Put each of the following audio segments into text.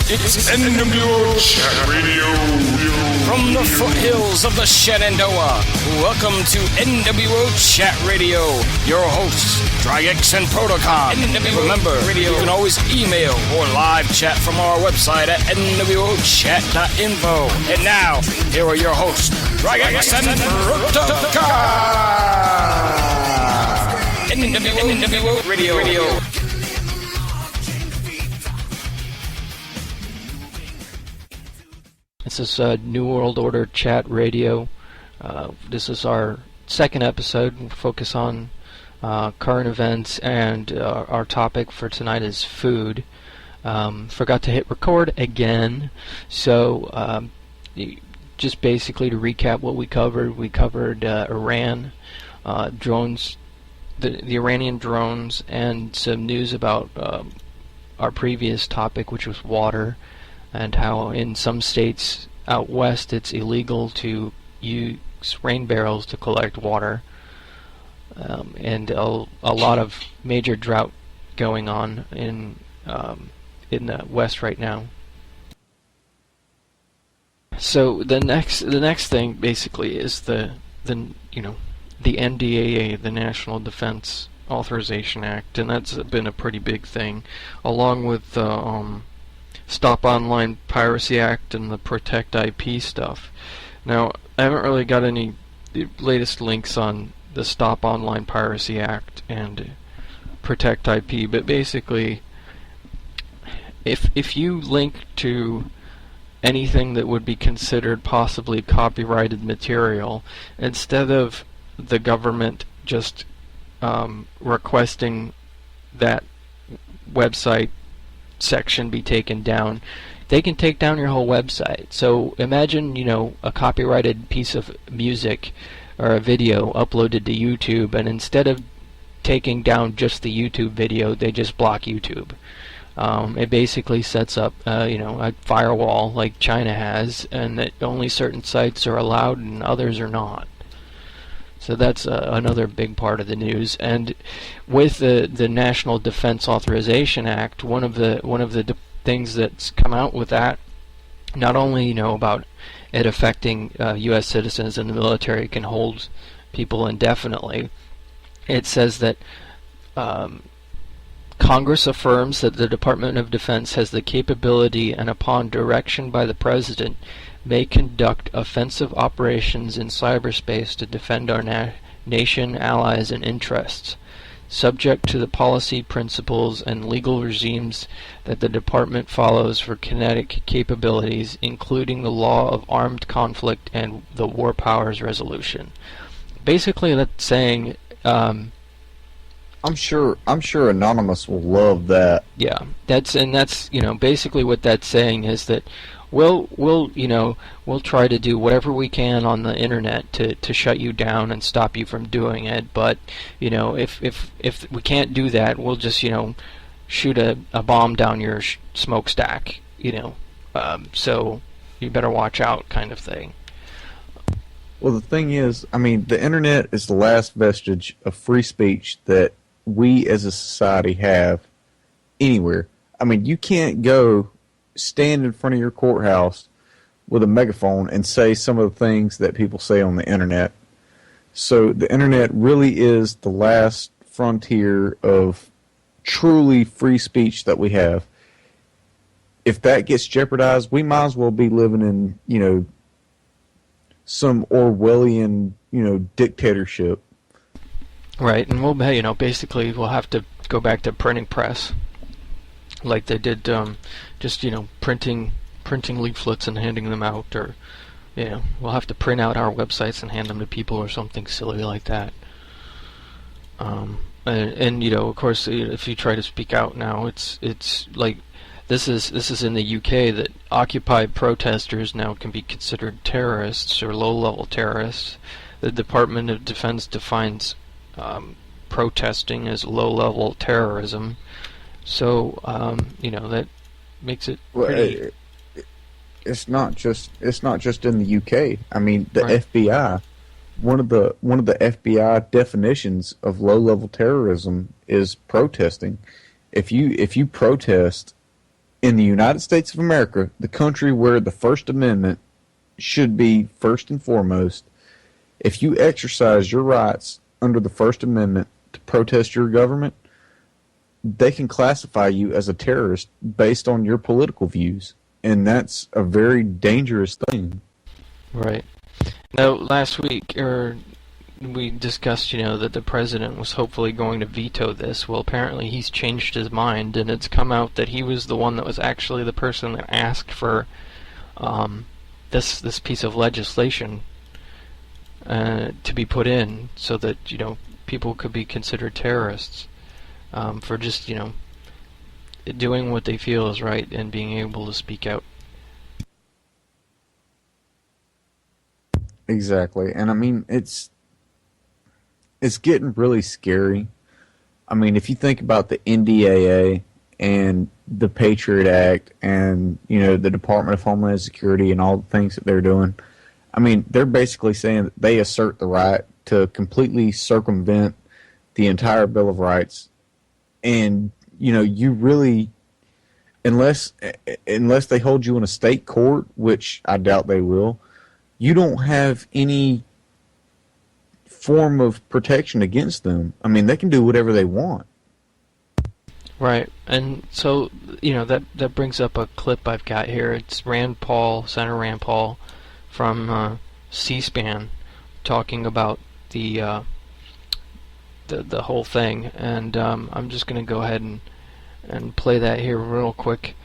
It's NWO Chat Radio. From the foothills of the Shenandoah, welcome to NWO Chat Radio. Your hosts, Dryax and Protocon. Remember, you can always email or live chat from our website at nwochat.info. And now, here are your hosts, Dryax and Protocon. NWO Radio. This is New World Order Chat Radio. This is our second episode. We'll focus on current events, and our topic for tonight is food. Forgot to hit record again, so just basically to recap what we covered Iran, drones, the Iranian drones, and some news about our previous topic, which was water, and how in some states out west it's illegal to use rain barrels to collect water, and a lot of major drought going on in the west right now. So the next thing basically is the NDAA, the National Defense Authorization Act, and that's been a pretty big thing, along with Stop Online Piracy Act and the Protect IP stuff. Now, I haven't really got any latest links on the Stop Online Piracy Act and Protect IP, but basically, if you link to anything that would be considered possibly copyrighted material, instead of the government just requesting that website section be taken down, they can take down your whole website. So imagine, a copyrighted piece of music or a video uploaded to YouTube, and instead of taking down just the YouTube video, they just block YouTube. It basically sets up, a firewall like China has, and that only certain sites are allowed and others are not. So that's another big part of the news. And with the National Defense Authorization Act, one of the things that's come out with that, not only about it affecting U.S. citizens and the military can hold people indefinitely, it says that Congress affirms that the Department of Defense has the capability, and upon direction by the President, may conduct offensive operations in cyberspace to defend our nation, allies, and interests, subject to the policy, principles, and legal regimes that the Department follows for kinetic capabilities, including the law of armed conflict and the War Powers Resolution. Basically, that's saying, I'm sure Anonymous will love that. Yeah, that's basically what that's saying is that we'll try to do whatever we can on the internet to shut you down and stop you from doing it. But if we can't do that, we'll just shoot a bomb down your smokestack. So you better watch out, kind of thing. Well, the thing is, the internet is the last vestige of free speech that we as a society have anywhere. You can't go stand in front of your courthouse with a megaphone and say some of the things that people say on the internet. So the internet really is the last frontier of truly free speech that we have. If that gets jeopardized, we might as well be living in, some Orwellian, dictatorship. Right, and we'll, basically we'll have to go back to printing press, like they did, just printing leaflets and handing them out, or we'll have to print out our websites and hand them to people, or something silly like that. And of course, if you try to speak out now, it's like this is in the UK, that Occupy protesters now can be considered terrorists or low-level terrorists. The Department of Defense defines protesting as low-level terrorism. So that makes it pretty... It's not just in the UK. The Right. FBI. One of the FBI definitions of low-level terrorism is protesting. If you protest in the United States of America, the country where the First Amendment should be first and foremost, if you exercise your rights under the First Amendment to protest your government, they can classify you as a terrorist based on your political views. And that's a very dangerous thing. Right. Now, last week, we discussed, that the president was hopefully going to veto this. Well, apparently he's changed his mind, and it's come out that he was the one that was actually the person that asked for this piece of legislation to be put in, so that people could be considered terrorists for just doing what they feel is right and being able to speak out. Exactly, and I mean it's getting really scary. I mean, if you think about the NDAA and the Patriot Act and the Department of Homeland Security and all the things that they're doing, I mean, they're basically saying that they assert the right to completely circumvent the entire Bill of Rights. And you really, unless they hold you in a state court, which I doubt they will, you don't have any form of protection against them. I mean, they can do whatever they want. Right, and so that brings up a clip I've got here. It's Senator Rand Paul from C-SPAN talking about the whole thing, and I'm just going to go ahead and play that here real quick.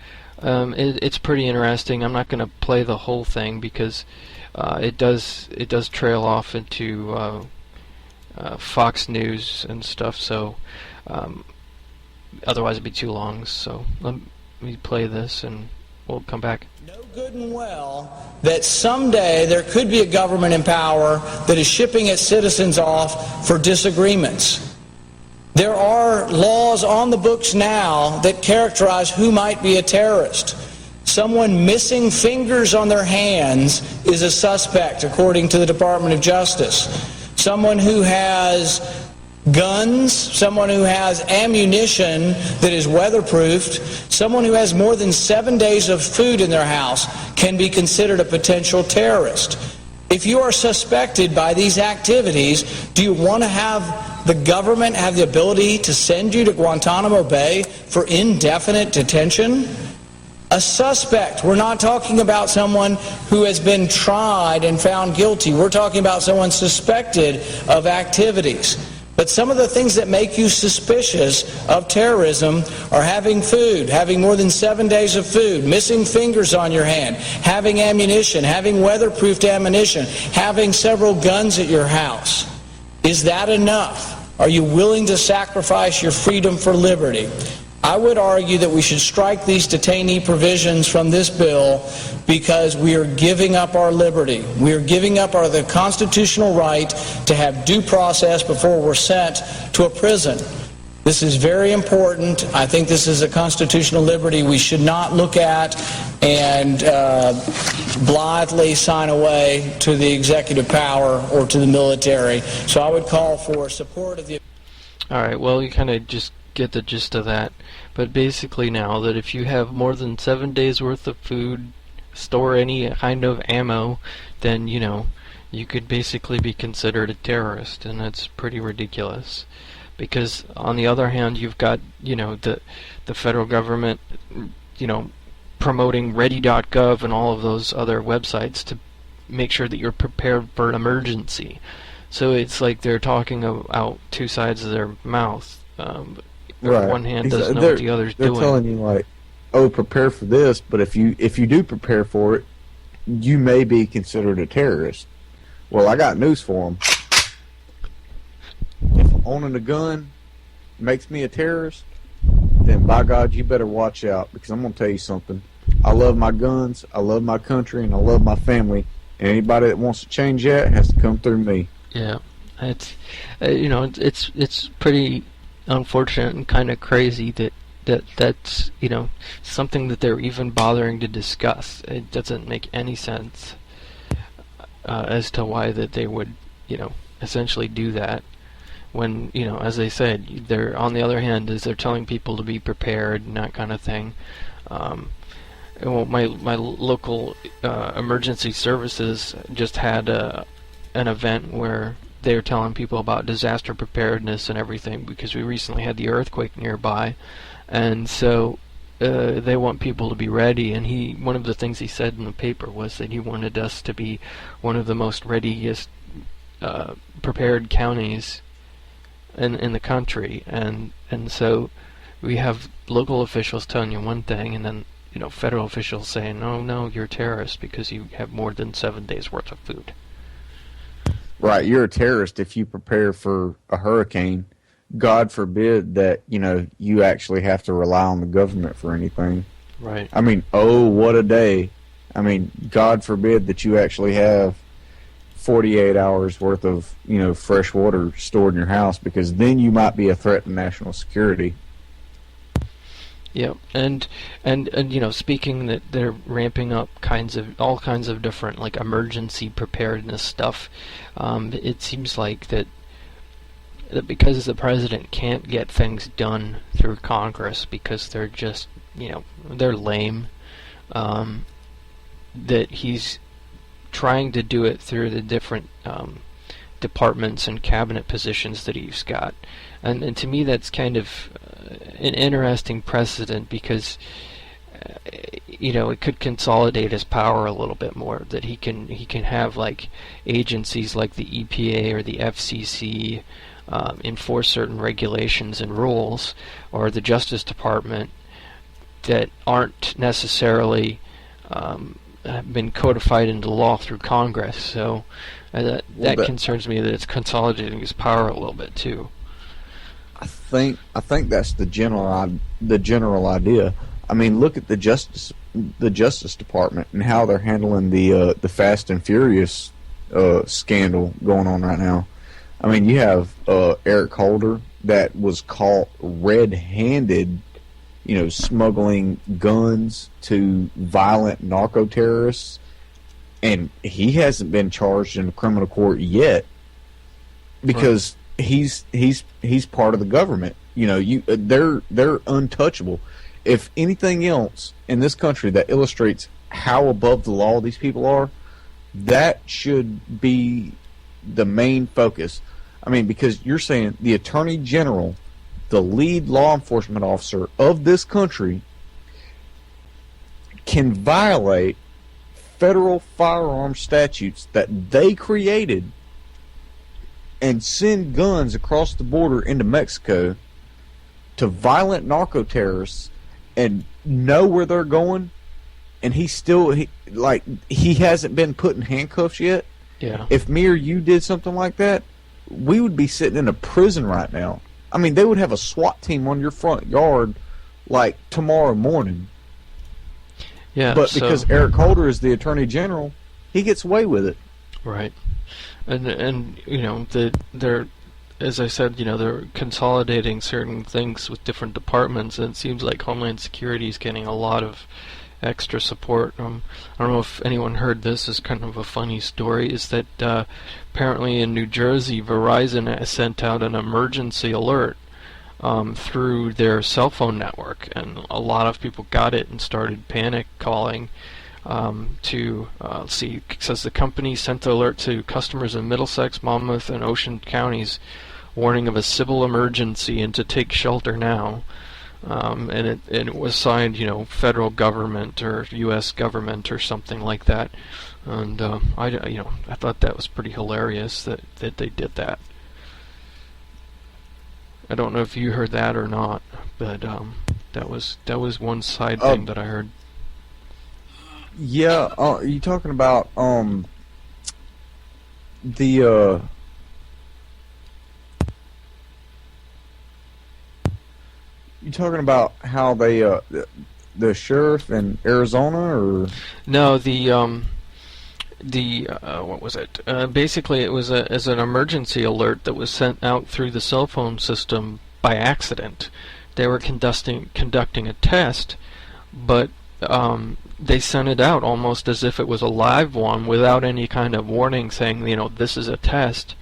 It's pretty interesting. I'm not going to play the whole thing because it does trail off into Fox News and stuff, so otherwise it'd be too long. So let me play this and we'll come back. Know good and well that someday there could be a government in power that is shipping its citizens off for disagreements. There are laws on the books now that characterize who might be a terrorist. Someone missing fingers on their hands is a suspect, according to the Department of Justice. Someone who has guns, someone who has ammunition that is weatherproofed, someone who has more than 7 days of food in their house can be considered a potential terrorist. If you are suspected by these activities, do you want to have the government have the ability to send you to Guantanamo Bay for indefinite detention? A suspect. We're not talking about someone who has been tried and found guilty. We're talking about someone suspected of activities. But some of the things that make you suspicious of terrorism are having food, having more than 7 days of food, missing fingers on your hand, having ammunition, having weatherproofed ammunition, having several guns at your house. Is that enough? Are you willing to sacrifice your freedom for liberty? I would argue that we should strike these detainee provisions from this bill because we are giving up our liberty. We are giving up the constitutional right to have due process before we're sent to a prison. This is very important. I think this is a constitutional liberty we should not look at and blithely sign away to the executive power or to the military. So I would call for support of the... All right, well, you kind of just get the gist of that. But basically now that if you have more than 7 days worth of food, store any kind of ammo, then you could basically be considered a terrorist, and that's pretty ridiculous. Because on the other hand, you've got the federal government promoting ready.gov and all of those other websites to make sure that you're prepared for an emergency. So it's like they're talking out two sides of their mouth. Right. One hand doesn't know what the other's doing. They're telling you prepare for this, but if you do prepare for it, you may be considered a terrorist. Well, I got news for them. If owning a gun makes me a terrorist, then by God, you better watch out, because I'm going to tell you something. I love my guns, I love my country, and I love my family, and anybody that wants to change that has to come through me. Yeah, it's it's pretty unfortunate and kind of crazy that's something that they're even bothering to discuss. It doesn't make any sense as to why that they would essentially do that when as they said, they're on the other hand is they're telling people to be prepared and that kind of thing. Well, my local emergency services just had an event where they were telling people about disaster preparedness and everything, because we recently had the earthquake nearby, and so they want people to be ready. And one of the things he said in the paper was that he wanted us to be one of the most readiest prepared counties in the country, and so we have local officials telling you one thing, and then federal officials saying, no, you're a terrorist because you have more than 7 days worth of food. Right, you're a terrorist if you prepare for a hurricane. God forbid that, you actually have to rely on the government for anything. Right. I mean, what a day. I mean, God forbid that you actually have 48 hours worth of, fresh water stored in your house, because then you might be a threat to national security. Yeah, and speaking that they're ramping up all kinds of different like emergency preparedness stuff. It seems like that because the president can't get things done through Congress because they're just they're lame, that he's trying to do it through the different departments and cabinet positions that he's got. And to me that's kind of an interesting precedent, because it could consolidate his power a little bit more, that he can have like agencies like the EPA or the FCC enforce certain regulations and rules, or the Justice Department, that aren't necessarily have been codified into law through Congress. So that concerns me, that it's consolidating his power a little bit too. I think that's the general idea. I mean, look at the Justice Department and how they're handling the Fast and Furious scandal going on right now. I mean, you have Eric Holder that was caught red-handed, smuggling guns to violent narco terrorists, and he hasn't been charged in a criminal court yet because he's part of the government. They're untouchable. If anything else in this country that illustrates how above the law these people are, that should be the main focus. I mean, because you're saying the Attorney General, the lead law enforcement officer of this country, can violate federal firearm statutes that they created and send guns across the border into Mexico to violent narco terrorists and know where they're going, and he hasn't been put in handcuffs yet. Yeah. If me or you did something like that, we would be sitting in a prison right now. I mean, they would have a SWAT team on your front yard like tomorrow morning. Yeah. But because Eric Holder is the Attorney General, he gets away with it. Right. And they're, as I said, they're consolidating certain things with different departments, and it seems like Homeland Security is getting a lot of extra support. I don't know if anyone heard this. Is kind of a funny story. Is that apparently in New Jersey, Verizon sent out an emergency alert through their cell phone network, and a lot of people got it and started panic calling. It says the company sent the alert to customers in Middlesex, Monmouth, and Ocean counties, warning of a civil emergency and to take shelter now. And it was signed, federal government or U.S. government or something like that. And I thought that was pretty hilarious that they did that. I don't know if you heard that or not, but that was one side thing that I heard. Yeah, are you talking about you talking about how they the sheriff in Arizona, or no, what was it? Basically, it was as an emergency alert that was sent out through the cell phone system by accident. They were conducting a test, but they sent it out almost as if it was a live one without any kind of warning saying, this is a test.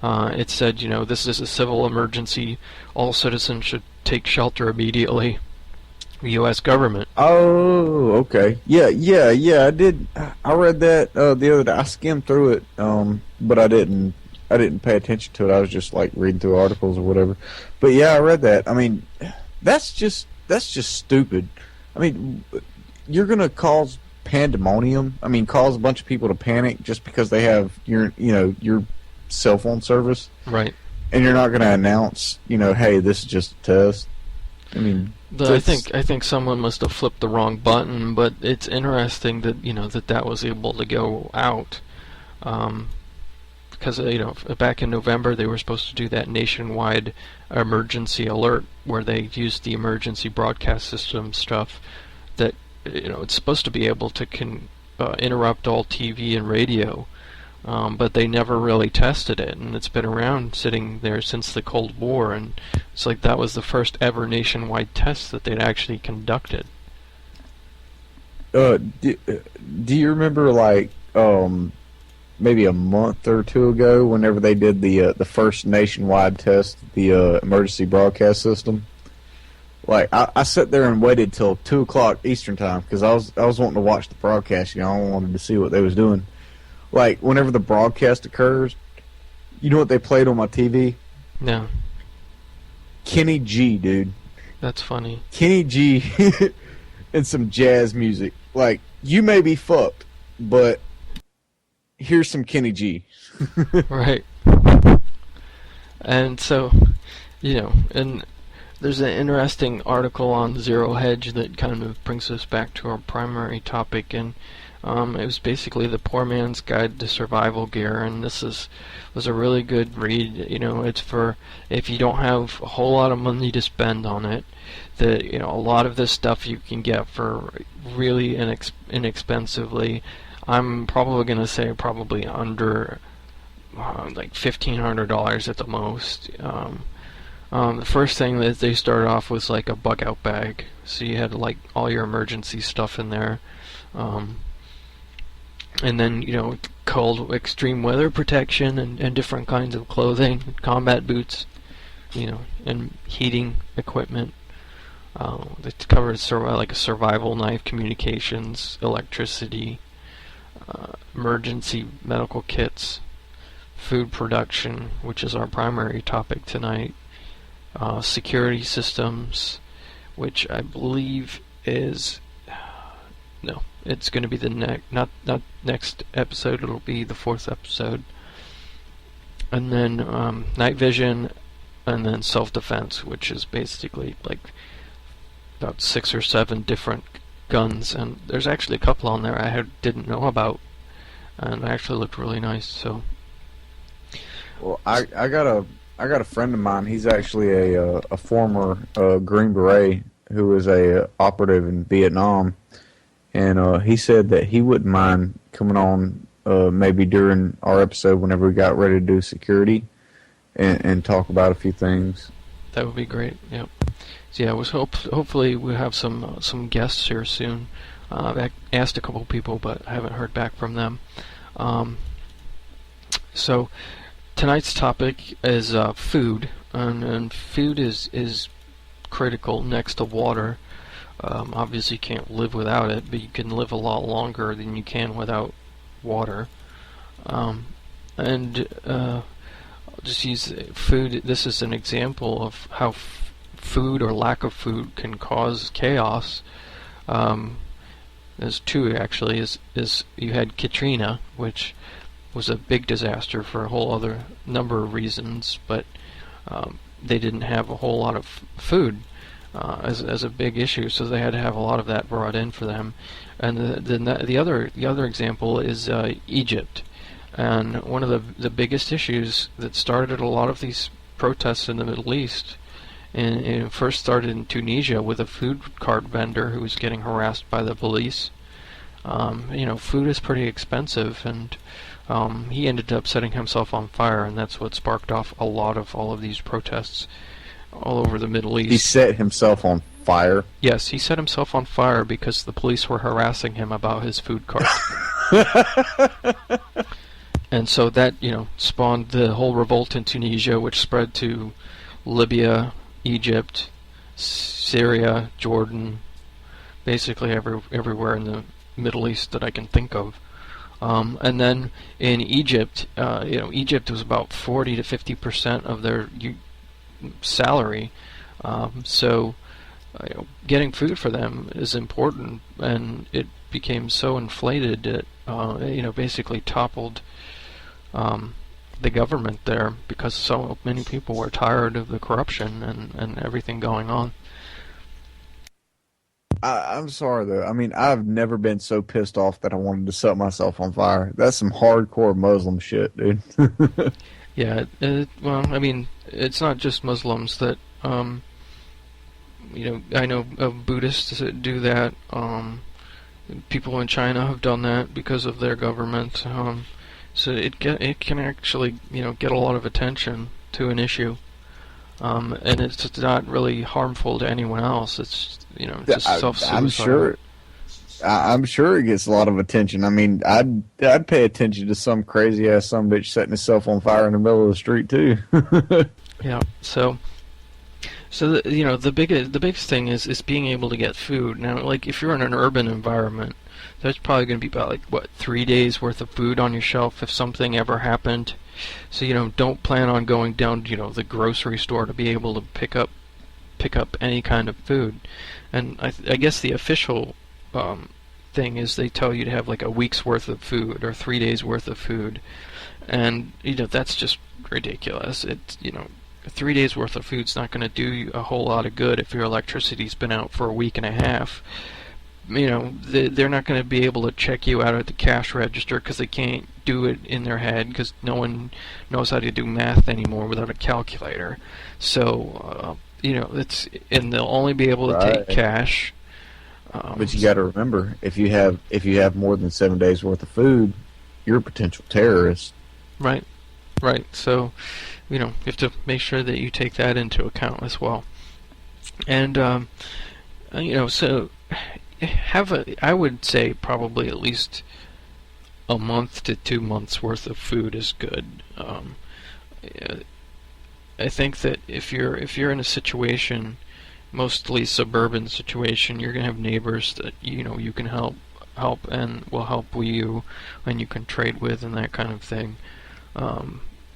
It said, this is a civil emergency. All citizens should take shelter immediately. The U.S. government. Oh, okay. Yeah. I did. I read that the other day. I skimmed through it, but I didn't. I didn't pay attention to it. I was just like reading through articles or whatever. But yeah, I read that. I mean, that's just stupid. I mean, you're gonna cause pandemonium. I mean, cause a bunch of people to panic just because they have your cell phone service, right? And you're not gonna announce, hey, this is just a test. I mean, I think someone must have flipped the wrong button, but it's interesting that that was able to go out, because back in November they were supposed to do that nationwide emergency alert where they used the emergency broadcast system stuff that it's supposed to be able to interrupt all TV and radio. But they never really tested it, and it's been around sitting there since the Cold War, and it's like that was the first ever nationwide test that they'd actually conducted. Do you remember, like, maybe a month or two ago, whenever they did the first nationwide test, the emergency broadcast system? Like, I sat there and waited till 2 o'clock Eastern time because I was wanting to watch the broadcast. I wanted to see what they was doing. Like, whenever the broadcast occurs, you know what they played on my TV? No. Kenny G, dude. That's funny. Kenny G and some jazz music. Like, you may be fucked, but here's some Kenny G. Right. And so, and there's an interesting article on Zero Hedge that kind of brings us back to our primary topic, and it was basically the poor man's guide to survival gear, and this was a really good read. It's for if you don't have a whole lot of money to spend on it. A lot of this stuff you can get for really inexpensively. I'm probably going to say probably under like $1,500 at the most. The first thing that they started off was like a bug out bag, so you had like all your emergency stuff in there. And then, cold extreme weather protection and different kinds of clothing, combat boots, and heating equipment. It covers like a survival knife, communications, electricity, emergency medical kits, food production, which is our primary topic tonight, security systems, which I believe is... No, it's going to be the not next episode. It'll be the 4th episode, and then night vision, and then self-defense, which is basically like about 6 or 7 different guns. And there's actually a couple on there I didn't know about, and actually looked really nice. So, well, I got a friend of mine. He's actually a former Green Beret who was a operative in Vietnam. And he said that he wouldn't mind coming on maybe during our episode whenever we got ready to do security and talk about a few things. That would be great. Yep. So yeah, hopefully we'll have some guests here soon. I asked a couple people, but I haven't heard back from them. So tonight's topic is food, and food is critical next to water. Obviously you can't live without it, but you can live a lot longer than you can without water. I'll just use food. This is an example of how food or lack of food can cause chaos. There's two actually. Is you had Katrina, which was a big disaster for a whole other number of reasons, but they didn't have a whole lot of food. As a big issue, so they had to have a lot of that brought in for them. And the other example is Egypt, and one of the biggest issues that started a lot of these protests in the Middle East, and it first started in Tunisia with a food cart vendor who was getting harassed by the police. Food is pretty expensive, and he ended up setting himself on fire, and that's what sparked off a lot of all of these protests all over the Middle East. He set himself on fire? Yes, he set himself on fire because the police were harassing him about his food cart. And so that, spawned the whole revolt in Tunisia, which spread to Libya, Egypt, Syria, Jordan, basically everywhere in the Middle East that I can think of. And then in Egypt, Egypt was about 40 to 50% of their salary. So getting food for them is important, and it became so inflated that basically toppled the government there because so many people were tired of the corruption and everything going on. I'm sorry though. I mean, I've never been so pissed off that I wanted to set myself on fire. That's some hardcore Muslim shit, dude. Yeah. Well, I mean, it's not just Muslims that. I know of Buddhists that do that. People in China have done that because of their government. So it can actually get a lot of attention to an issue. And it's not really harmful to anyone else. It's just self-suicide. I'm sure it gets a lot of attention. I mean, I'd pay attention to some crazy ass bitch setting himself on fire in the middle of the street too. Yeah. So the biggest thing is being able to get food. Now, like if you're in an urban environment, there's probably going to be about 3 days worth of food on your shelf if something ever happened. So don't plan on going down the grocery store to be able to pick up any kind of food. And I guess the official thing is they tell you to have like a week's worth of food or 3 days worth of food, and that's just ridiculous. It's 3 days worth of food's not going to do you a whole lot of good if your electricity's been out for a week and a half. They're not going to be able to check you out at the cash register because they can't do it in their head because no one knows how to do math anymore without a calculator. So and they'll only be able to take cash. But you got to remember, if you have more than 7 days worth of food, you're a potential terrorist. Right. So you have to make sure that you take that into account as well. And so I would say probably at least a month to 2 months worth of food is good. I think that if you're in a situation, mostly suburban situation, you're gonna have neighbors that you can help and will help you, and you can trade with and that kind of thing.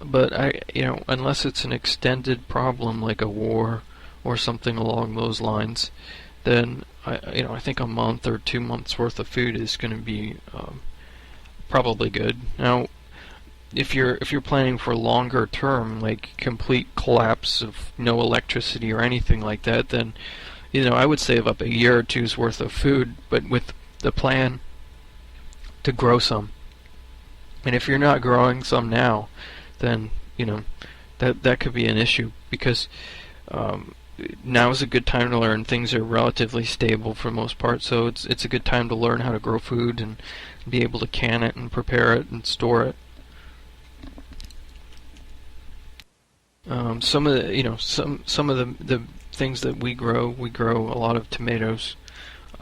But unless it's an extended problem like a war or something along those lines, then I think a month or 2 months worth of food is going to be probably good. Now, if you're planning for longer term, like complete collapse of no electricity or anything like that, then I would save up a year or two's worth of food, but with the plan to grow some. And if you're not growing some now, then that could be an issue because now is a good time to learn. Things are relatively stable for the most part, so it's a good time to learn how to grow food and be able to can it and prepare it and store it. Some of the things that we grow a lot of tomatoes.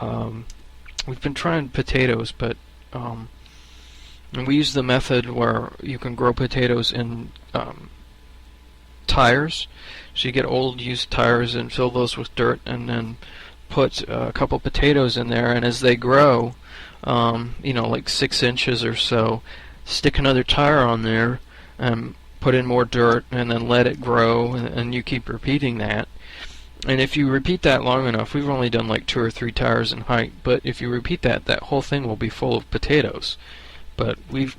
We've been trying potatoes, but and we use the method where you can grow potatoes in tires. So you get old used tires and fill those with dirt, and then put a couple potatoes in there, and as they grow, like 6 inches or so, stick another tire on there and put in more dirt, and then let it grow, and you keep repeating that. And if you repeat that long enough, we've only done like 2 or 3 tires in height, but if you repeat that whole thing will be full of potatoes. But we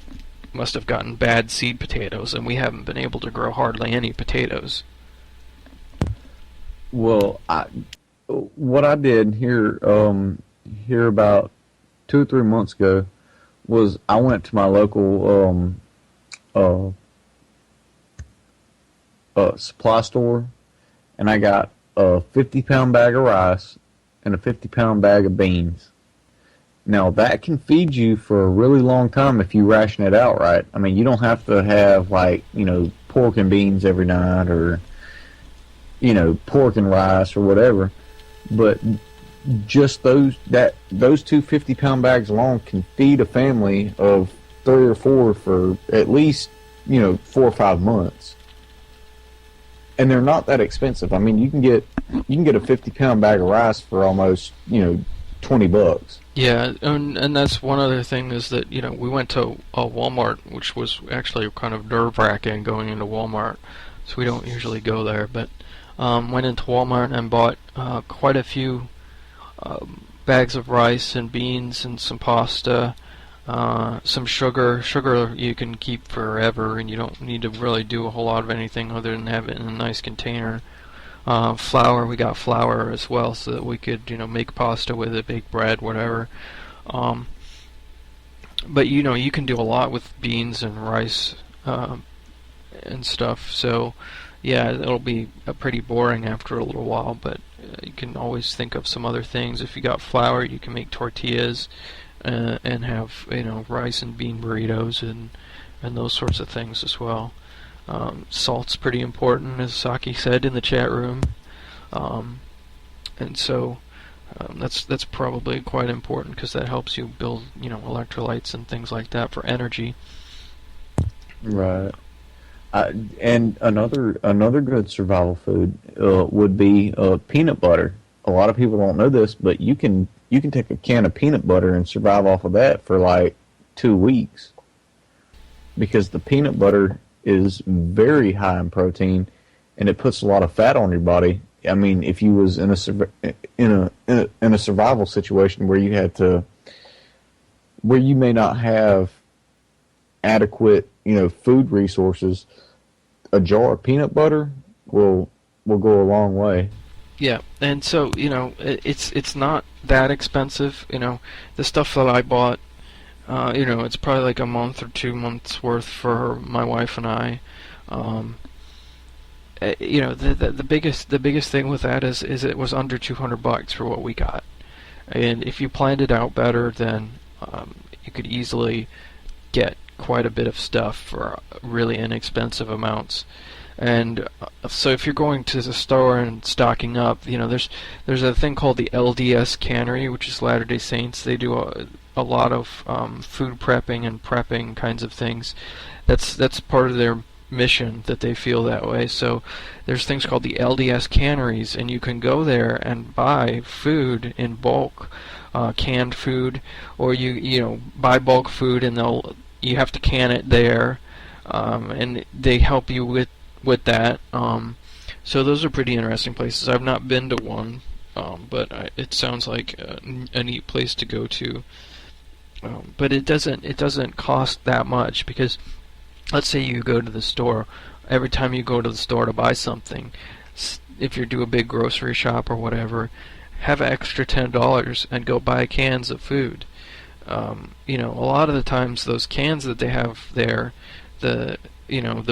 must have gotten bad seed potatoes, and we haven't been able to grow hardly any potatoes. Well, what I did here about 2 or 3 months ago was I went to my local supply store, and I got a 50-pound bag of rice and a 50-pound bag of beans. Now, that can feed you for a really long time if you ration it out right. I mean, you don't have to have, pork and beans every night or, pork and rice or whatever. But just those 2 50-pound bags alone can feed a family of 3 or 4 for at least, 4 or 5 months. And they're not that expensive. I mean, you can get a 50-pound bag of rice for almost, $20. Yeah, and that's one other thing is that, we went to a Walmart, which was actually kind of nerve-wracking going into Walmart, so we don't usually go there, but went into Walmart and bought quite a few bags of rice and beans and some pasta, some sugar. Sugar you can keep forever, and you don't need to really do a whole lot of anything other than have it in a nice container. Flour, we got flour as well, so that we could, make pasta with it, bake bread, whatever. But you can do a lot with beans and rice and stuff. So, yeah, it'll be pretty boring after a little while. But you can always think of some other things. If you got flour, you can make tortillas and have rice and bean burritos and those sorts of things as well. Salt's pretty important, as Saki said in the chat room, and so that's probably quite important because that helps you build electrolytes and things like that for energy. Right. And another good survival food would be peanut butter. A lot of people don't know this, but you can take a can of peanut butter and survive off of that for like 2 weeks, because the peanut butter is very high in protein, and it puts a lot of fat on your body. I mean, if you was in a survival situation where you may not have adequate food resources, a jar of peanut butter will go a long way. Yeah, and so it's not that expensive. The stuff that I bought, it's probably like a month or 2 months worth for my wife and I. The biggest thing with that is it was under $200 for what we got, and if you planned it out better, then you could easily get quite a bit of stuff for really inexpensive amounts. And so if you're going to the store and stocking up, there's a thing called the LDS Cannery, which is Latter-day Saints. They do a lot of food prepping and prepping kinds of things. That's part of their mission, that they feel that way. So there's things called the LDS Canneries, and you can go there and buy food in bulk, canned food, or you buy bulk food, and you have to can it there, and they help you with that. So those are pretty interesting places. I've not been to one, but it sounds like a neat place to go to. But it doesn't cost that much, because let's say you go to the store. Every time you go to the store to buy something, if you do a big grocery shop or whatever, have an extra $10 and go buy cans of food. A lot of the times those cans that they have there, the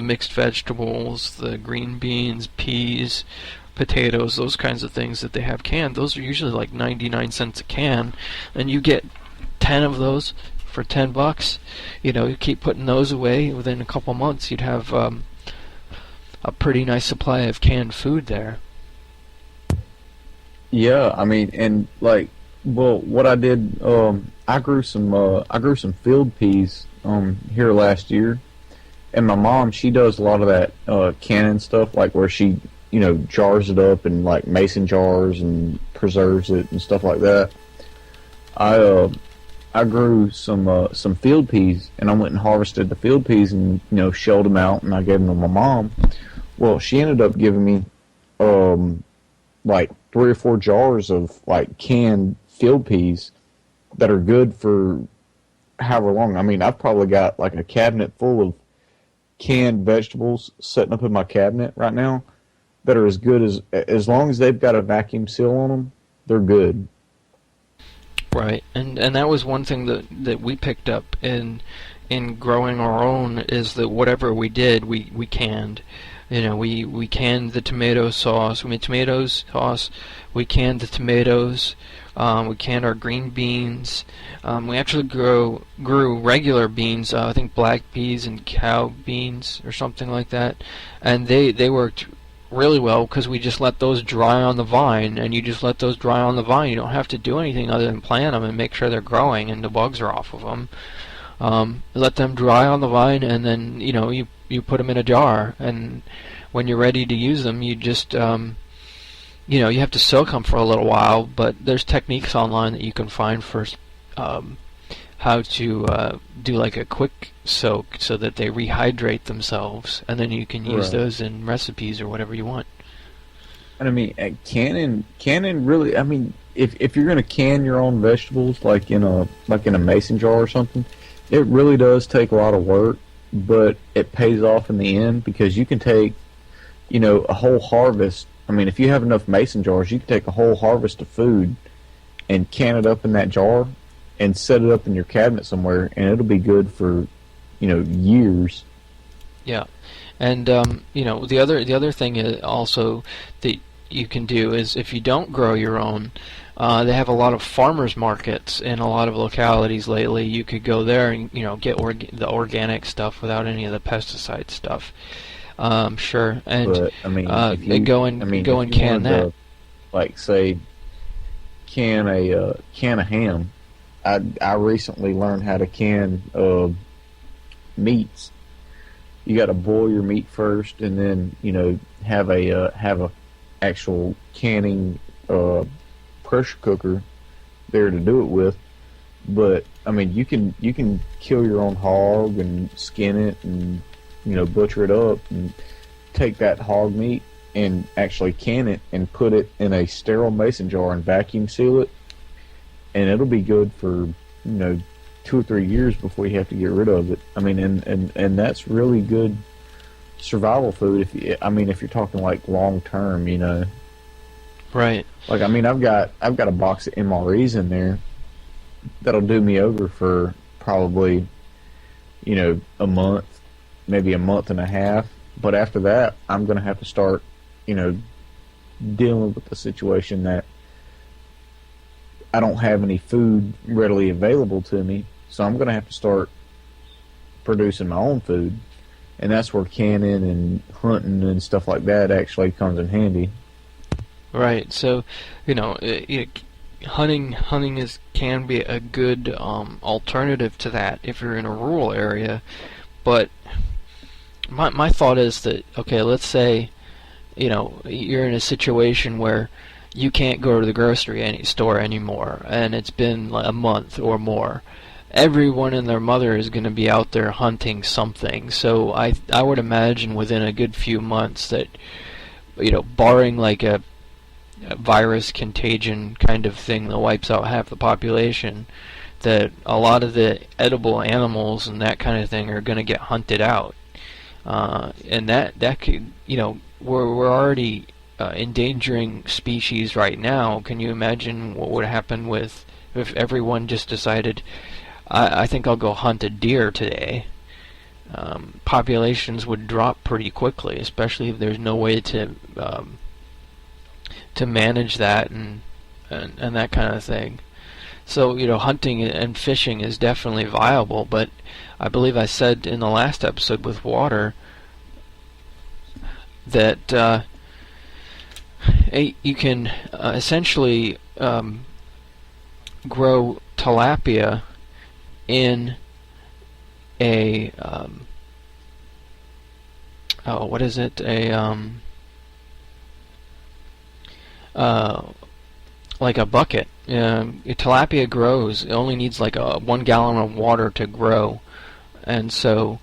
mixed vegetables, the green beans, peas, potatoes, those kinds of things that they have canned, those are usually like 99 cents a can, and you get 10 of those for $10. You keep putting those away, within a couple months you'd have a pretty nice supply of canned food there. Yeah, I mean, and what I did, I grew some field peas here last year. And my mom, she does a lot of that canning stuff, like where she, jars it up in like mason jars and preserves it and stuff like that. I grew some field peas, and I went and harvested the field peas and shelled them out, and I gave them to my mom. Well, she ended up giving me like 3 or 4 jars of like canned field peas that are good for however long. I mean, I've probably got like a cabinet full of canned vegetables sitting up in my cabinet right now that are as good as long as they've got a vacuum seal on them, they're good. Right, and that was one thing that we picked up in growing our own, is that whatever we did, we canned. We canned the tomato sauce. We made tomato sauce. We canned the tomatoes. We canned our green beans. We actually grew regular beans. I think black peas and cow beans or something like that, and they worked really well because we just let those dry on the vine, and you just let those dry on the vine. You don't have to do anything other than plant them and make sure they're growing and the bugs are off of them. Let them dry on the vine, and then you put them in a jar, and when you're ready to use them, you just you have to soak them for a little while, but there's techniques online that you can find for how to do like a quick soak so that they rehydrate themselves, and then you can use those in recipes or whatever you want. And I mean, canning really. I mean, if you're going to can your own vegetables, like in a mason jar or something, it really does take a lot of work, but it pays off in the end because you can take, a whole harvest. I mean, if you have enough mason jars, you can take a whole harvest of food and can it up in that jar and set it up in your cabinet somewhere, and it'll be good for, years. Yeah. And the other thing is also that you can do is, if you don't grow your own, they have a lot of farmers markets in a lot of localities lately. You could go there and get the organic stuff without any of the pesticide stuff. Sure, and but, I mean, go and can that. To, like, say, can a ham. I recently learned how to can meats. You got to boil your meat first, and then have a actual canning pressure cooker there to do it with. But I mean, you can kill your own hog and skin it and butcher it up and take that hog meat and actually can it and put it in a sterile mason jar and vacuum seal it, and it'll be good for 2 or 3 years before you have to get rid of it. I mean, and that's really good survival food if you're talking like long term, Right. Like, I mean, I've got a box of MREs in there that'll do me over for probably a month, maybe a month and a half. But after that, I'm going to have to start dealing with the situation that I don't have any food readily available to me, so I'm going to have to start producing my own food, and that's where canning and hunting and stuff like that actually comes in handy. Right. So, hunting can be a good alternative to that if you're in a rural area. But my thought is that, okay, let's say you're in a situation where you can't go to the grocery store anymore, and it's been like a month or more. Everyone and their mother is going to be out there hunting something. So I would imagine within a good few months that, barring like a virus contagion kind of thing that wipes out half the population, that a lot of the edible animals and that kind of thing are going to get hunted out. And that could, we're already endangering species right now. Can you imagine what would happen if everyone just decided, I think I'll go hunt a deer today? Populations would drop pretty quickly, especially if there's no way to manage that and that kind of thing. So, hunting and fishing is definitely viable, but I believe I said in the last episode with water that you can essentially grow tilapia in a what is it? Like a bucket. Tilapia grows. It only needs like 1 gallon of water to grow, and so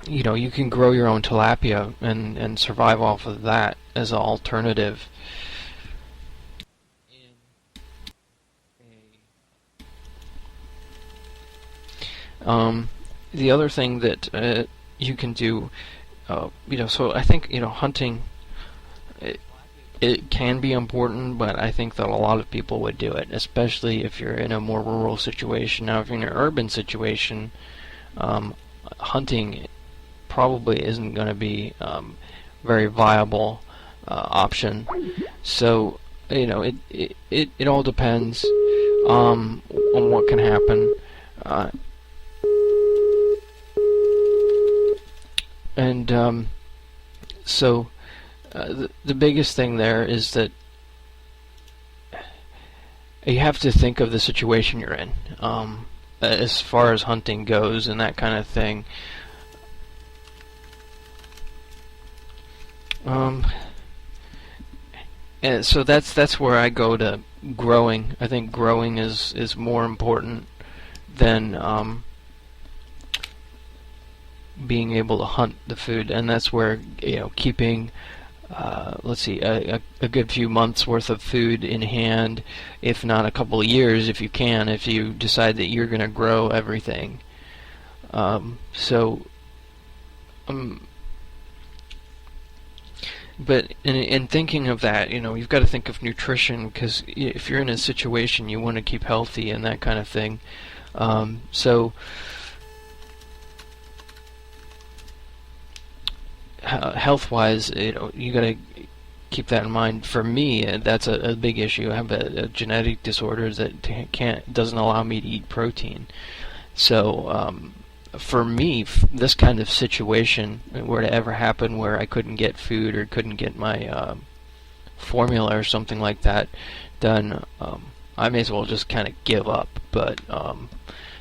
you can grow your own tilapia and survive off of that as an alternative. The other thing that you can do, so I think hunting. It can be important, but I think that a lot of people would do it, especially if you're in a more rural situation. Now, if you're in an urban situation, hunting probably isn't going to be very viable option. So, it all depends on what can happen. So the biggest thing there is that you have to think of the situation you're in, as far as hunting goes and that kind of thing. And so that's where I go to growing. I think growing is more important than being able to hunt the food, and that's where keeping let's see, a good few months worth of food in hand, if not a couple of years, if you can, if you decide that you're going to grow everything. But in thinking of that, you've got to think of nutrition, because if you're in a situation you want to keep healthy and that kind of thing. So health-wise, you got to keep that in mind. For me, that's a big issue. I have a genetic disorder that doesn't allow me to eat protein. So for me, this kind of situation were to ever happen where I couldn't get food or couldn't get my formula or something like that done, I may as well just kind of give up. But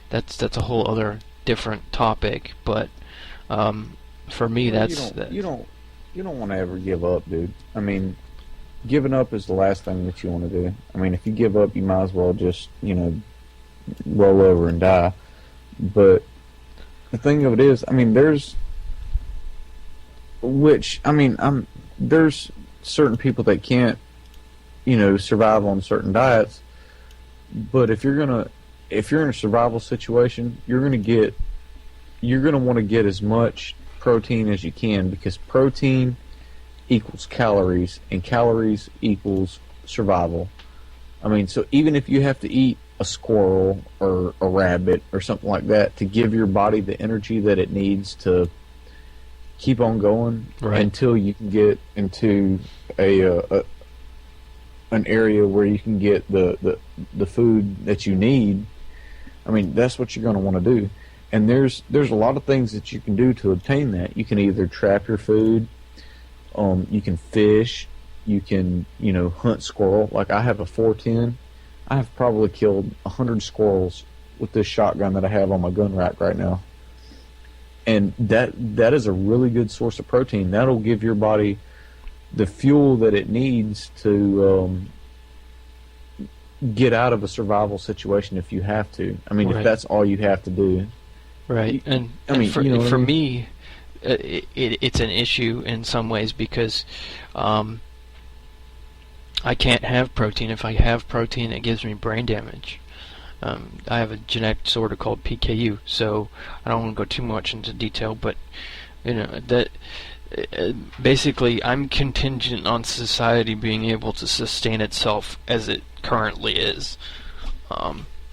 that's a whole other different topic. But for me, that's you don't want to ever give up, dude. I mean, giving up is the last thing that you want to do. I mean, if you give up, you might as well just roll over and die. But the thing of it is, I mean, there's certain people that can't, survive on certain diets. But if you're in a survival situation, you're gonna want to get as much protein as you can, because protein equals calories, and calories equals survival. I mean, so even if you have to eat a squirrel or a rabbit or something like that to give your body the energy that it needs to keep on going, right, until you can get into an area where you can get the food that you need, I mean, that's what you're going to want to do. And there's a lot of things that you can do to obtain that. You can either trap your food, you can fish, you can hunt squirrel. Like, I have a 410. I have probably killed 100 squirrels with this shotgun that I have on my gun rack right now. And that is a really good source of protein. That'll give your body the fuel that it needs to get out of a survival situation if you have to. I mean, right, if that's all you have to do. Right. And for me, it's an issue in some ways, because I can't have protein. If I have protein, it gives me brain damage. I have a genetic disorder called PKU, so I don't want to go too much into detail, but that basically I'm contingent on society being able to sustain itself as it currently is.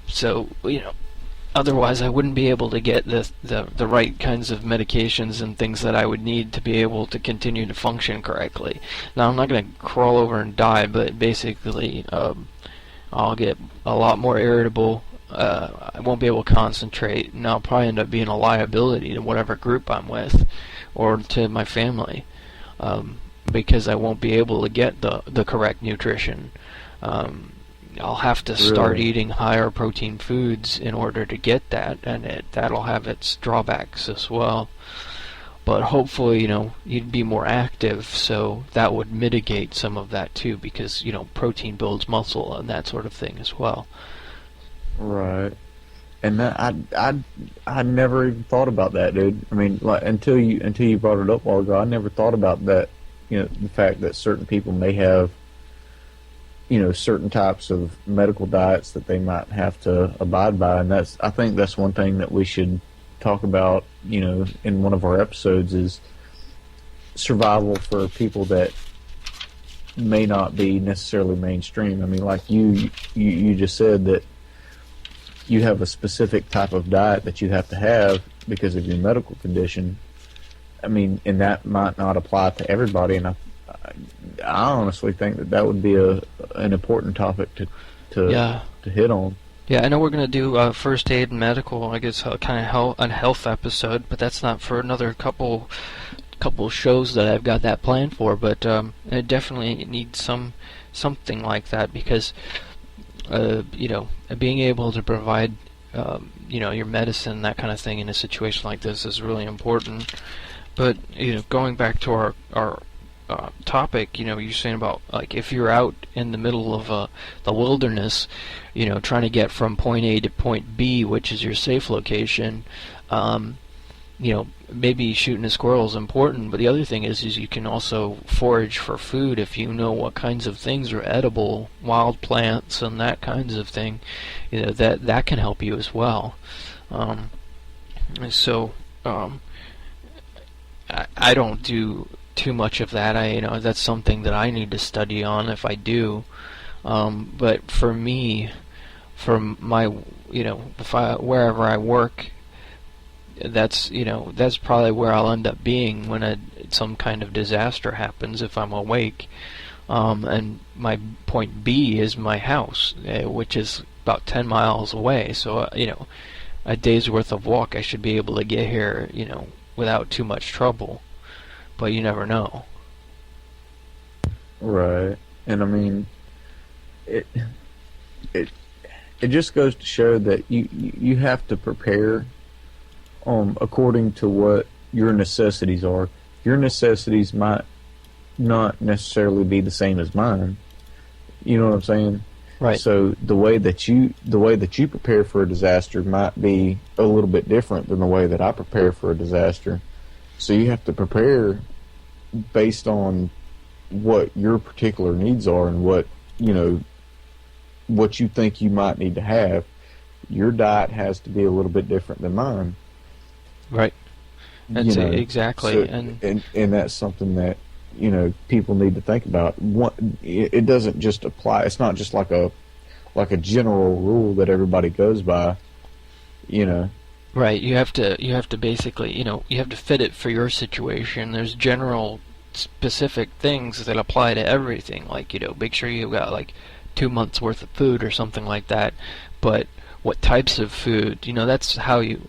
So otherwise I wouldn't be able to get the right kinds of medications and things that I would need to be able to continue to function correctly. Now, I'm not going to crawl over and die, but basically I'll get a lot more irritable. I won't be able to concentrate, and I'll probably end up being a liability to whatever group I'm with or to my family, because I won't be able to get the correct nutrition. I'll have to start eating higher protein foods in order to get that, and that'll have its drawbacks as well. But hopefully, you'd be more active, so that would mitigate some of that too, because protein builds muscle and that sort of thing as well. Right. And that I never even thought about that, dude. I mean, like, until you brought it up a while ago, I never thought about that. The fact that certain people may have certain types of medical diets that they might have to abide by, and I think that's one thing that we should talk about, in one of our episodes, is survival for people that may not be necessarily mainstream. I mean, like you just said that you have a specific type of diet that you have to have because of your medical condition. I mean, and that might not apply to everybody, and I honestly think that would be an important topic to hit on. Yeah, I know we're going to do first aid and medical, I guess, kind of a health episode, but that's not for another couple shows that I've got that planned for. But it definitely needs something like that, because being able to provide your medicine, that kind of thing, in a situation like this is really important. But going back to our topic, you're saying about like if you're out in the middle of the wilderness, trying to get from point A to point B, which is your safe location. Maybe shooting a squirrel is important, but the other thing is you can also forage for food if you know what kinds of things are edible, wild plants and that kinds of thing. That can help you as well. I don't do too much of that. That's something that I need to study on if I do. But for me, from my, wherever I work, that's probably where I'll end up being when some kind of disaster happens if I'm awake. And my point B is my house, which is about 10 miles away. So a day's worth of walk, I should be able to get here, without too much trouble. But you never know. Right. And I mean, it just goes to show that you have to prepare according to what your necessities are. Your necessities might not necessarily be the same as mine. You know what I'm saying? Right. So the way that you prepare for a disaster might be a little bit different than the way that I prepare for a disaster. So you have to prepare based on what your particular needs are and what you think you might need to have. Your diet has to be a little bit different than mine. Right. That's exactly. So, and that's something that people need to think about. It doesn't just apply. It's not just like a general rule that everybody goes by. Right. You have to basically, you have to fit it for your situation. There's general specific things that apply to everything. Like, make sure you've got like 2 months worth of food or something like that. But what types of food, that's how you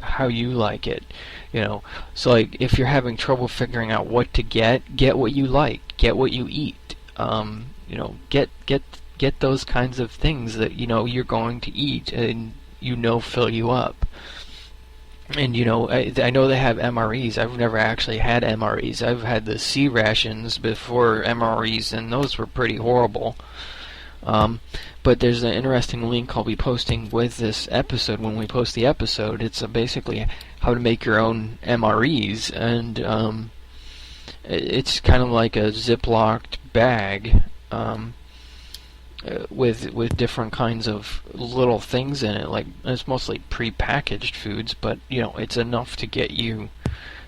like it. So like if you're having trouble figuring out what to get what you like, get what you eat. Get those kinds of things that you're going to eat and fill you up. And I know they have MREs. I've never actually had MREs. I've had the C rations before MREs, and those were pretty horrible. But there's an interesting link I'll be posting with this episode when we post the episode. It's basically how to make your own MREs, and it's kind of like a zip-locked bag with different kinds of little things in it. Like, it's mostly pre-packaged foods, but it's enough to get you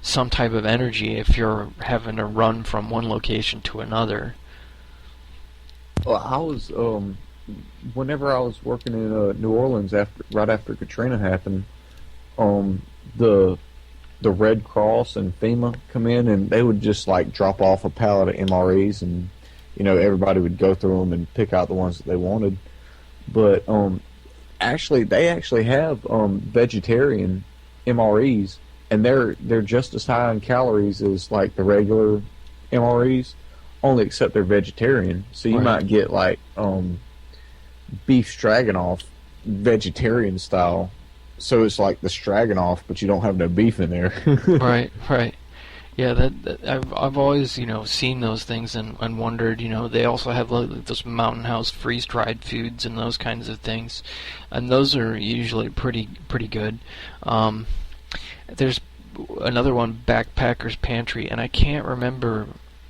some type of energy if you're having to run from one location to another. Well, I was whenever I was working in New Orleans right after Katrina happened, the Red Cross and FEMA come in and they would just like drop off a pallet of MREs, and everybody would go through them and pick out the ones that they wanted. But they actually have vegetarian MREs, and they're just as high in calories as like the regular MREs, only except they're vegetarian. So you might get like beef stroganoff vegetarian style. So it's like the stroganoff, but you don't have no beef in there. Right. Yeah, that I've always seen those things and wondered. They also have those Mountain House freeze-dried foods and those kinds of things, and those are usually pretty good. There's another one, Backpacker's Pantry, and I can't remember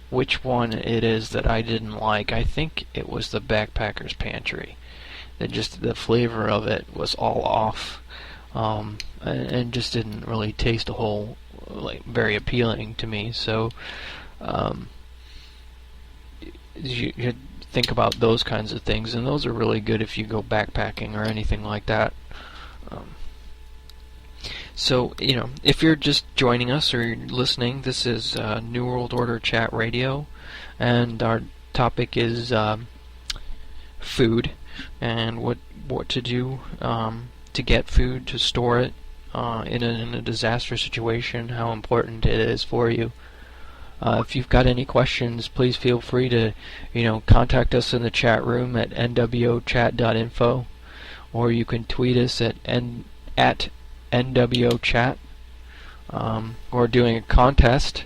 which one it is that I didn't like. I think it was the Backpacker's Pantry. Just the flavor of it was all off, and just didn't really taste very appealing to me. So you should think about those kinds of things, and those are really good if you go backpacking or anything like that. So, if you're just joining us or listening, this is New World Order Chat Radio, and our topic is food and what to do to get food, to store it in a disaster situation, how important it is for you. If you've got any questions, please feel free to contact us in the chat room at nwochat.info, or you can tweet us at NWOchat. We're doing a contest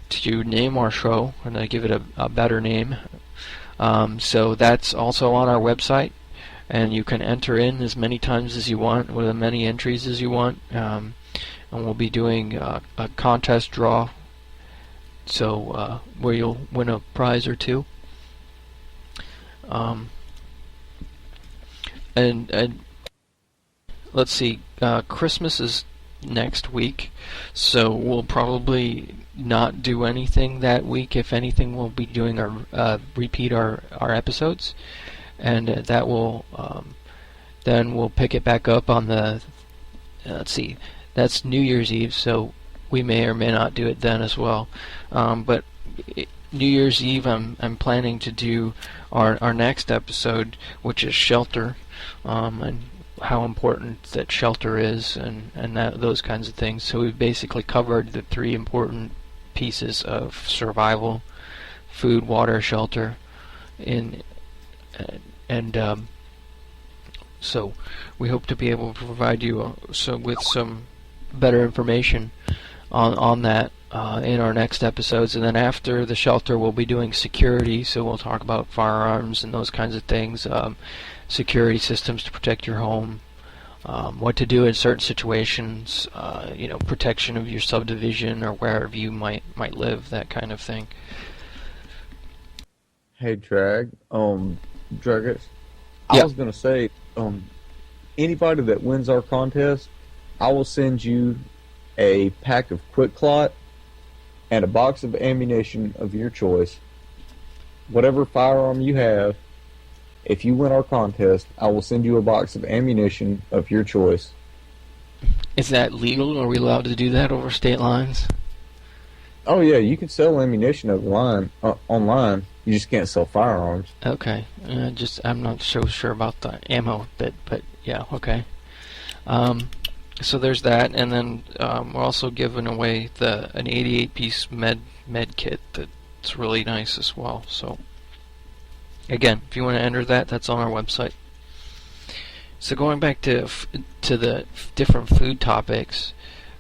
to name our show and give it a better name. So that's also on our website, and you can enter in as many times as you want with as many entries as you want. And we'll be doing a contest draw, so where you'll win a prize or two. And let's see, Christmas is next week, so we'll probably not do anything that week. If anything, we'll be doing repeat our episodes, and that will then we'll pick it back up on the let's see, that's New Year's Eve, so we may or may not do it then as well. But New Year's Eve, I'm planning to do our next episode, which is shelter, and how important that shelter is, and those kinds of things. So we've basically covered the 3 important pieces of survival: food, water, shelter. So we hope to be able to provide you with some better information on that in our next episodes. And then after the shelter, we'll be doing security, so we'll talk about firearms and those kinds of things, security systems to protect your home, what to do in certain situations, protection of your subdivision or wherever you might live, that kind of thing. Hey, Dragger, Yeah. I was going to say, anybody that wins our contest, I will send you a pack of Quick Clot and a box of ammunition of your choice. Whatever firearm you have, if you win our contest, I will send you a box of ammunition of your choice. Is that legal? Are we allowed to do that over state lines? Oh yeah, you can sell ammunition online. You just can't sell firearms. Okay, I'm not so sure about the ammo bit, but yeah, okay. So there's that, and then we're also giving away an 88-piece med kit that's really nice as well. So again, if you want to enter that, that's on our website. So going back to the different food topics,